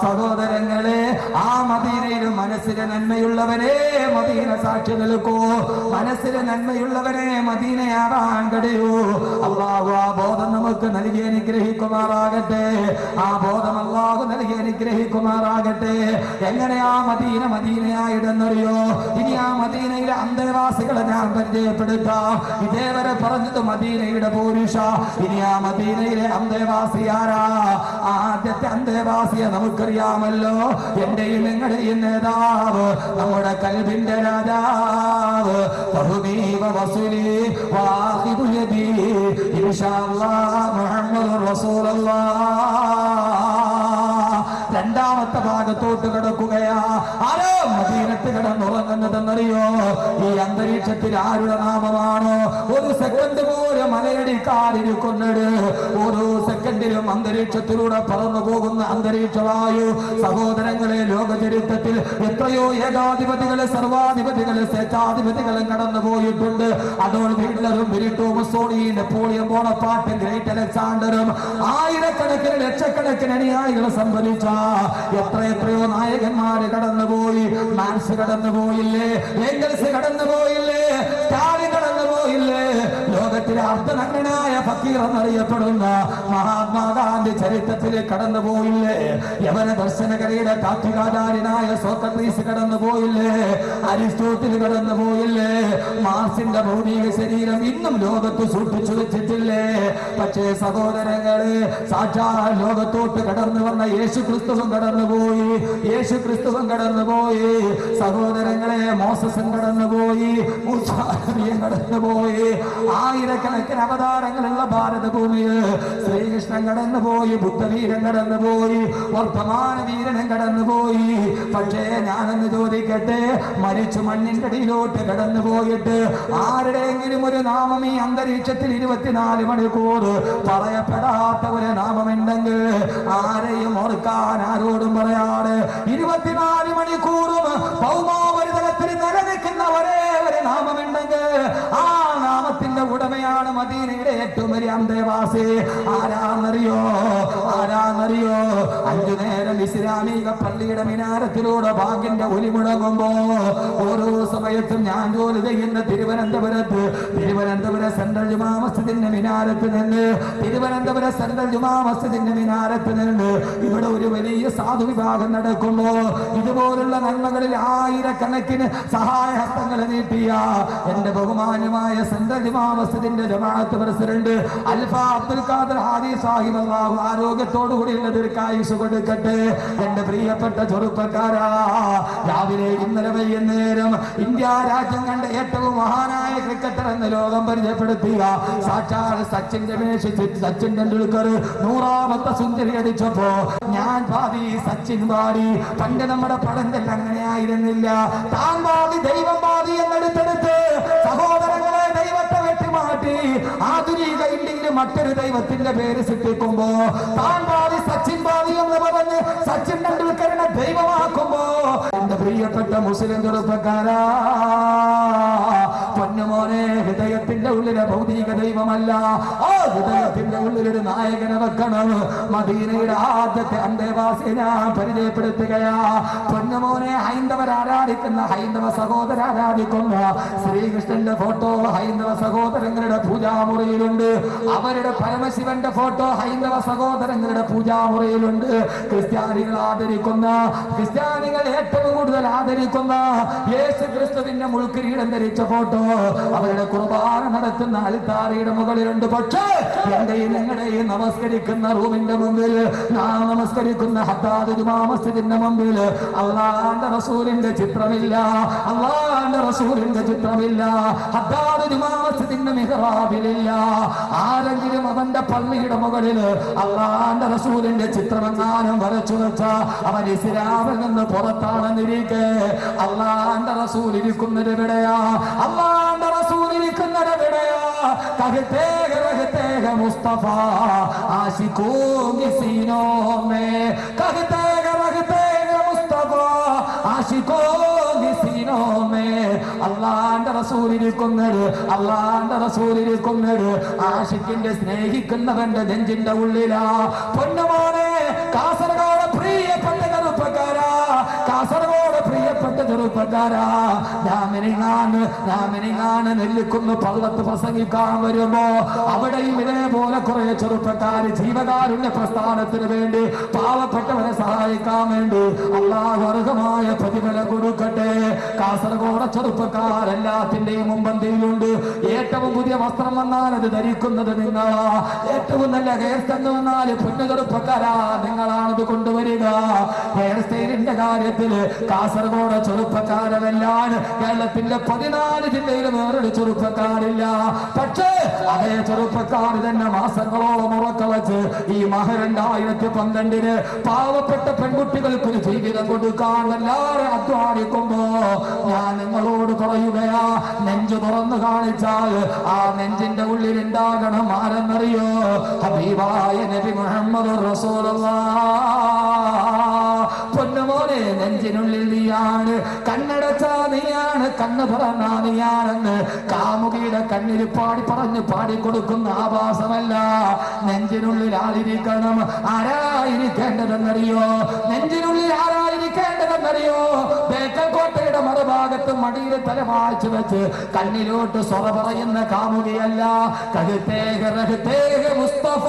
സഹോദരങ്ങളെ, ആ മദീനയിൽ മനസ്സിലെ നന്മയുള്ളവനെ മദീന സാക്ഷി നിൽക്കൂ. മനസ്സിലെ നന്മയുള്ളവനെ മദീനയാവാൻ കഴിയൂ. അല്ലാഹു ആ ബോധം നമുക്ക് നൽകി അനുഗ്രഹിക്കുമാറാകട്ടെ. ആ ബോധം അല്ലാഹു നൽകി അനുഗ്രഹിക്കുമാറാകട്ടെ. എങ്ങനെയാ മദീന മദീനയായിടെന്നറിയോ? ഇനി ആ മദീനയിലെ അന്തേവാസികളെ ഞാൻ പരിചയപ്പെടുത്താം. ഇതേവരെ പറഞ്ഞത് മദീനയുടെ പുരുഷ. ഇനി ആ മദീനയിലെ അന്തേവാസി ആരാ? ആദ്യത്തെ അന്തേവാസിയെ നമുക്കറിയാമല്ലോ. എന്റെയും നിങ്ങളുടെയും നേതാവ്, നമ്മുടെ കൽബിന്റെ രാജാവ്, ബഹുദീവ വസൂലി വാഹിദുൽ യദി ഇൻഷാ അല്ലാഹ് മുഹമ്മദുർ റസൂലുള്ളാഹ്. രണ്ടാമത്തെ ഭാഗം ഭാഗത്തോട്ട് കിടക്കുകയാ. ആരോ മദീനത്ത് കിടന്നുറങ്ങുന്നതെന്നറിയോ? ഈ അന്തരീക്ഷത്തിൽ ആരുടെ നാമമാണോ? ഒരു സെക്കൻഡ് പോലും മലയടിക്കാതിരിക്കുന്നത്. ഓരോ സെക്കൻഡിലും അന്തരീക്ഷത്തിലൂടെ പറന്നു പോകുന്ന അന്തരീക്ഷവായു. സഹോദരങ്ങളെ, ലോക ചരിത്രത്തിൽ എത്രയോ ഏകാധിപതികളെ, സർവാധിപതികളെ, സ്വേച്ഛാധിപതികളും കടന്നു പോയിട്ടുണ്ട്. അഡോൾഫ് ഹിറ്റ്ലറും ബെനിറ്റോ മുസോളിനിയും നെപ്പോളിയൻ ബോണപ്പാർട്ടും ഗ്രേറ്റ് അലക്സാണ്ടറും ആയിരക്കണക്കിന് ലക്ഷക്കണക്കിന് അനുയായികളെ സംഭരിച്ച എത്രയോ നായകന്മാര് കടന്നുപോയി. മാർക്സ് കടന്നുപോയില്ലേ? ഏംഗൽസ് കടന്നുപോയില്ലേ? സ്റ്റാലിൻ കടന്നുപോയില്ലേ? ലോകത്തിലെ അർദ്ധനഗ്നനായ ഫക്കീർ എന്നറിയപ്പെടുന്ന മഹാത്മാഗാന്ധി ചരിത്രത്തിൽ കടന്നുപോയില്ലേ? യവന ദർശനകരയുടെ താത്വികാചാര്യനായ സോക്രട്ടീസ് കടന്നുപോയില്ലേ? അരിസ്റ്റോട്ടിൽ കടന്നുപോയില്ലേ? മാർസിന്റെ ഭൗതിക ശരീരം ഇന്നും ലോകത്ത് സൂക്ഷിച്ചു വെച്ചിട്ടില്ലേ? പക്ഷേ സഹോദരങ്ങളെ, സാക്ഷാൽ ലോകത്തോട്ട് കടന്നു വന്ന യേശു ക്രിസ്തുവും കടന്നുപോയി. യേശു ക്രിസ്തുവും കടന്നുപോയി. സഹോദരങ്ങളെ, മോസസും കടന്നുപോയി, മൂസാനബിയും കടന്നുപോയി. ആയിരക്കണക്കിന് അവതാരങ്ങളുള്ള ഭാരതഭൂമിയിൽ ശ്രീകൃഷ്ണൻ കടന്നുപോയി, ബുദ്ധവീരൻ കടന്നുപോയി, വർത്തമാന വീരനും കടന്നുപോയി. പക്ഷേ ഞാനെന്ന് ചോദിക്കട്ടെ, മരിച്ചു മണ്ണിന്റെ അടിയിലോട്ട് കടന്നുപോയിട്ട് ആരുടെയെങ്കിലും ഒരു നാമം ഈ അന്തരീക്ഷത്തിൽ 24 മണിക്കൂർ പറയപ്പെടാത്ത ഒരു നാമമുണ്ടെങ്കിൽ ആരെയും ഓർക്കാൻ ആരോടും പറയാതെ 24 മണിക്കൂറും ഭൗമോപരിതലത്തിൽ നിലനിൽക്കുന്ന ഒരേ ഒരു നാമമുണ്ടെങ്കിൽ ആ നാമത്തിന്റെ ഉടമയാണ് മദീനയുടെ ഏറ്റവും വലിയ അന്തേവാസി. ആരാന്നറിയോ? 5 നേരം ഇസ്ലാമിക പള്ളിയുടെ മിനാരത്തിലൂടെ ബാങ്കിന്റെ ഒലി മുടങ്ങുമ്പോ ഓരോ സമയത്തും ഞാൻ ജോലി ചെയ്യുന്ന തിരുവനന്തപുരം സെൻട്രൽ ജുമാ മസ്ജിദിന്റെ മിനാരത്ത് നിന്ന് ഇവിടെ ഒരു വലിയ സാധു വിഭാഗം നടക്കുമ്പോ ഇതുപോലുള്ള നന്മകളിൽ ആയിരക്കണക്കിന് സഹായഹസ്തങ്ങൾ നീട്ടിയ എന്റെ ബഹുമാന്യമായ സെൻട്രൽ ജുമാ മസ്ജിദിന്റെ ജമാഅത്ത് പ്രസിഡന്റ് അൽഫ അബ്ദുൽ ഖാദർ ഹാദി സാഹിബ്, അല്ലാഹു ആരോഗ്യത്തോടു കൂടിയുള്ള ദീർഘായുസ്സ് കൊടുക്കട്ടെ. എന്റെ പ്രിയപ്പെട്ട ചെറുപ്പക്കാരാ, രാവിലെ ഇന്നലെ വൈകുന്നേരം ഇന്ത്യ രാജ്യം കണ്ട ഏറ്റവും മഹാനായ ക്രിക്കറ്റർ എന്ന് ലോകം പരിചയപ്പെടുത്തിയ സാക്ഷാൽ സച്ചിൻ ടെണ്ടുൽക്കർ 100ാമത്തെ സെഞ്ചുറി അടിച്ചപ്പോ ഞാൻ പാതി സച്ചിൻ പാടി. പണ്ട് നമ്മുടെ പടന്തൽ അങ്ങനെയായിരുന്നില്ല. താൻ പാതി ദൈവം പാതി എന്നെടുത്തെടുത്ത് സഹോദരങ്ങളെ ദൈവത്തെ വെട്ടിമാറ്റി ആധുനിക ഇന്ത്യയിൽ മറ്റൊരു ദൈവത്തിന്റെ പേര് സൃഷ്ടിക്കുമ്പോ താൻ പാതി സച്ചിൻ പാതി എന്ന് പറഞ്ഞ് സച്ചിൻ ടെണ്ടുൽക്കറിനെ ദൈവമാക്കുമ്പോ എന്റെ പ്രിയപ്പെട്ട മുസ്ലിം ചെറുപ്പക്കാരാ, പൊന്നുമോനെ, ഹൃദയത്തിന്റെ ഉള്ളിലെ ഭൗതിക ദൈവമല്ല, ആ ഹൃദയത്തിന്റെ ഉള്ളിലൊരു നായകനെ വെക്കണം. മദീനയുടെ ആദ്യത്തെ അന്തേവാസിയെ ഞാൻ പരിചയപ്പെടുത്തുകയാ. പൊന്നുമോനെ, ഹൈന്ദവ സഹോദരാരാധിക്കുന്ന ശ്രീകൃഷ്ണന്റെ ഫോട്ടോ ഹൈന്ദവ സഹോദരങ്ങളുടെ പൂജാമുറിയിലുണ്ട്. അവരുടെ പരമശിവന്റെ ഫോട്ടോ ഹൈന്ദവ സഹോദരങ്ങളുടെ പൂജാമുറിയിലുണ്ട്. ക്രിസ്ത്യാനികൾ ഏറ്റവും കൂടുതൽ ആദരിക്കുന്ന യേശു ക്രിസ്തുവിന്റെ മുൾക്കിരീടം ധരിച്ച ഫോട്ടോ അവരുടെ കുർബാന നടത്തുന്ന അൽത്താരയുടെ മുകളിലുണ്ട്. പക്ഷേ എന്റെയും നിങ്ങളുടെയും നമസ്കരിക്കുന്ന റൂമിന്റെ മുമ്പിൽ, നാം നമസ്കരിക്കുന്ന ഹദ്ദാദ് ജുമാ മസ്ജിദിന്റെ മുമ്പിൽ അല്ലാഹുവിന്റെ റസൂലിന്റെ ചിത്രമില്ല. ഹദ്ദാദ് ജുമാ മസ്ജിദിന്റെ മിഹ്റാബിലില്ല. ആരെങ്കിലും അവന്റെ പള്ളിയുടെ മുകളിൽ അല്ലാഹുവിന്റെ റസൂലിന്റെ ചിത്രമെങ്ങാനും വരച്ചു വെച്ച അവൻ ഇസ്ലാമിൽ നിന്ന് പുറത്താണെന്നിരിക്കെ അല്ലാഹുവിന്റെ റസൂൽ ഇരിക്കുന്നത് എവിടെയാ? അല്ലാഹുവിന്റെ റസൂൽ ഇരിക്കുന്നത് എവിടെയാ? कहते हैं मुस्तफा आशिकों की सीनों में, कहते हैं मुस्तफा आशिकों की सीनों में. അല്ലാഹുവിന്റെ റസൂൽ ഇരിക്കുന്നത് ആശിക്കിന്റെ സ്നേഹിക്കുന്നവന്റെ നെഞ്ചിന്റെ ഉള്ളിലാ. പൊന്നുമോനെ, കാസർഗോഡ് പ്രിയപ്പെട്ട ചെറുപ്പക്കാരാ, ഞാമിനിങ്ങാണ് നെല്ലിക്കുന്ന് പള്ളത്ത് പ്രസംഗിക്കാൻ വരുമ്പോ അവിടെയും ഇതേപോലെ കുറെ ചെറുപ്പക്കാര് ജീവകാരുണ്യ പ്രസ്ഥാനത്തിന് വേണ്ടി പാവപ്പെട്ടവരെ സഹായിക്കാൻ വേണ്ടി അല്ലാഹു അർഹമായ പ്രതിഫലം കൊടുക്കട്ടെ. കാസർഗോഡ് ചെറുപ്പക്കാരെല്ലാത്തിന്റെയും മുമ്പന്തിയിലുണ്ട്. ഏറ്റവും പുതിയ വസ്ത്രം വന്നാൽ അത് ധരിക്കുന്നത് നിങ്ങളാ. ഏറ്റവും നല്ല ഹെയർ സ്റ്റൈൽ വന്നാൽ പൊന്നു ചെറുപ്പക്കാരാ നിങ്ങളാണത് കൊണ്ടുവരിക. ഹെയർ സ്റ്റൈലിന്റെ കാര്യത്തിൽ കാസർഗോഡ് ചെറുപ്പക്കാർ വിചാരമെല്ലാം കേരളത്തിന്റെ 14 ജില്ലയിൽ വേറൊരു ചെറുപ്പക്കാരില്ല. പക്ഷേ അതേ ചെറുപ്പക്കാർ തന്നെ മാസങ്ങളോളം ഉറക്കളച്ച് ഈ മഹ 2012 പാവപ്പെട്ട പെൺകുട്ടികൾക്ക് ഒരു ജീവിതം കൊടുക്കാൻ എല്ലാവരും അധ്വാനിക്കുമ്പോ ഞാൻ നിങ്ങളോട് പറയുകയാ, നെഞ്ചു തുറന്നു കാണിച്ചാൽ ആ നെഞ്ചിന്റെ ഉള്ളിൽ ഉണ്ടാകണം ആരെന്നറിയോ? ഹബീബായ നബി മുഹമ്മദ് പൊന്നുമോനെ, നെഞ്ചിനുള്ളിൽ നീയാണ്, കണ്ണടച്ചാ നീയാണ്, കണ്ണ് തുറന്നാ നീയാണെന്ന് കാമുകിയുടെ കണ്ണിൽ പാടിക്കൊടുക്കുന്ന ആഭാസമല്ല. നെഞ്ചിനുള്ളിൽ ആയിരിക്കണം. ആരായിരിക്കേണ്ടതെന്നറിയോ? നെഞ്ചിനുള്ളിൽ ആരായിരിക്കേണ്ടതെന്നറിയോ? ബേക്കൽ കോട്ടയുടെ മറുഭാഗത്ത് മടിയിൽ തലവാഴ്ച വെച്ച് കണ്ണിലോട്ട് സ്വറ പറയുന്ന കാമുകിയല്ല. മുസ്തഫ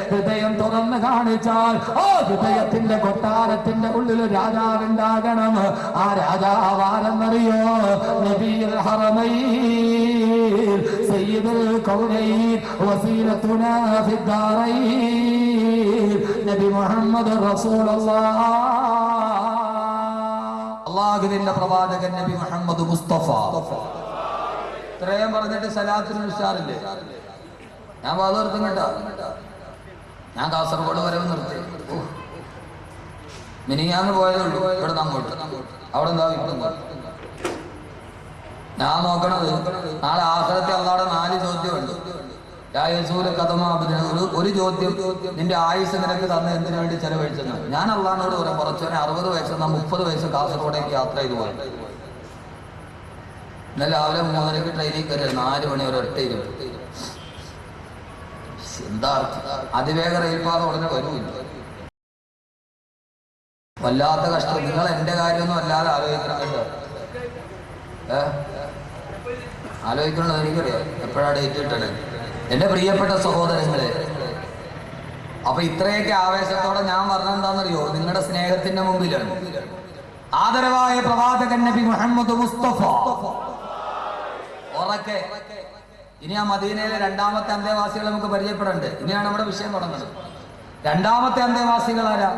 ഹൃദയം തുറന്ന് കാണിച്ചാൽ ആ ഹൃദയത്തിന്റെ കൊട്ടാരത്തിന്റെ ഉള്ളിൽ രാജാവുണ്ടാകണം. ആ രാജാവാരെന്നറിയോ? നബിയുൽ ഹറമൈൻ സയ്യിദുൽ കൗനൈൻ വസീലത്തുനാ ഫിദ്ദാറൈൻ നബി മുഹമ്മദ് റസൂലുള്ളാഹ്. അല്ലാഹുവിന്റെ പ്രവാചകൻ നബി മുഹമ്മദ് മുസ്തഫ. ഇത്രയും പറഞ്ഞിട്ട് സലാത്തിന് ഉഷാറില്ലേ? ഞാൻ വാദം കേട്ടോ. ഞാൻ കാസർഗോഡ് വരെ നിർത്തി. മിനിങ്ങാന്ന് പോയതുള്ളൂ. ഇവിടെ നിന്ന് അങ്ങോട്ട്, അവിടെ എന്താ വിൽക്കുന്നത്? ഞാൻ നോക്കണത് നാളെ ആഖിറത്തിൽ അല്ലാഹുവിന്റെ 4 ചോദ്യമുണ്ട്. ഒരു ചോദ്യം, നിന്റെ ആയുസ് നിനക്ക് തന്ന എന്തിനു വേണ്ടി ചെലവഴിച്ചെന്ന്. ഞാൻ അള്ളാഹിനോട് പറയാം, കുറച്ചവനെ 60 വയസ്സ് 30 വയസ്സ് കാസർഗോഡേക്ക് യാത്ര ചെയ്തു പോയി. ഇന്നലെ രാവിലെ 3:30 ട്രെയിനിൽ കയറി 4 മണി വരെ 8:20. എന്താ അതിവേഗ റെയിൽപാത ഉടനെ വരൂല്ല. വല്ലാത്ത കഷ്ടം. നിങ്ങൾ എന്റെ കാര്യമൊന്നും അല്ലാതെ ആലോചിക്കണം കേട്ടോ. ആലോചിക്കണത് എനിക്കറിയാം എപ്പോഴാ ഡേറ്റ് കിട്ടണേ. എന്റെ പ്രിയപ്പെട്ട സഹോദരങ്ങളെ, അപ്പൊ ഇത്രയൊക്കെ ആവേശത്തോടെ ഞാൻ പറഞ്ഞെന്താണെന്നറിയോ? നിങ്ങളുടെ സ്നേഹത്തിന്റെ മുമ്പിലാണ് ആദരവായ പ്രവാചകൻ നബി മുഹമ്മദ് മുസ്തഫ. ഉറക്കെ ഇനി ആ മദീനയിലെ 2ാമത്തെ അന്തേവാസികളെ നമുക്ക് പരിചയപ്പെടണ്ടേ? ഇനിയാണ് നമ്മുടെ വിഷയം തുടങ്ങുന്നത്. 2ാമത്തെ അന്തേവാസികൾ ആരാ?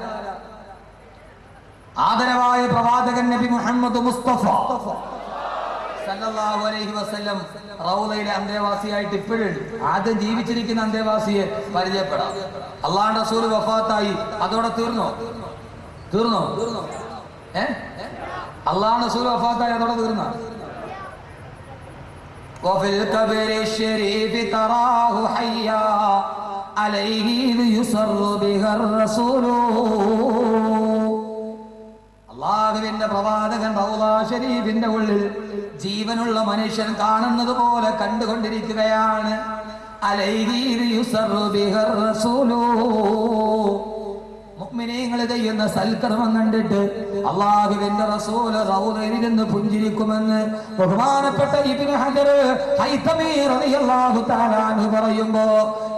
ആദരവായ പ്രവാചകൻ നബി മുഹമ്മദ് മുസ്തഫ സല്ലല്ലാഹു അലൈഹി വസല്ലം റൗളയിലെ അന്തേവാസിയായിട്ട് ഇപ്പോഴുണ്ട്. ആദ്യം ജീവിച്ചിരിക്കുന്ന അന്തേവാസിയെ പരിചയപ്പെടാം. അള്ളാഹുവിന്റെ റസൂൽ വഫാത്തായി, അതോടെ തീർന്നോ? അള്ളാഹുവിന്റെ റസൂൽ വഫാത്തായി, അതോടെ തീർന്നോ? وفي القبر الشريف تراه حيا عليه يسر بها الرسول. അള്ളാഹുവിന്റെ പ്രവാചകൻ റൗള ശരീഫിന്റെ ഉള്ളിൽ ജീവനുള്ള മനുഷ്യൻ കാണുന്നത് പോലെ കണ്ടുകൊണ്ടിരിക്കുകയാണ്. അലൈഹി യുസറു ബിഹർ റസൂലു. മുഅ്മിനീങ്ങൾ ചെയ്യുന്ന സൽക്കർമ്മം കണ്ടിട്ട് അല്ലാഹുവിന്റെ റസൂൽ റൗളയിൽ നിന്ന് പുഞ്ചിരിക്കുമെന്ന് ബഹുമാനപ്പെട്ട ഇബ്നു ഹജർ ഹൈതമി റളിയല്ലാഹു തആല അൻഹു പറയുമ്പോ,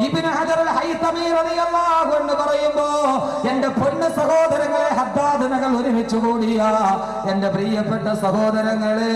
ഇബ്നു ഹജർ ഹൈതമി റളിയല്ലാഹു അൻഹു പറയുമ്പോ, എന്റെ പൊന്ന സഹോദരങ്ങളെ, ഹദ്ദാദ് നഗർ ഒരുമിച്ച് കൂടിയ എന്റെ പ്രിയപ്പെട്ട സഹോദരങ്ങളെ,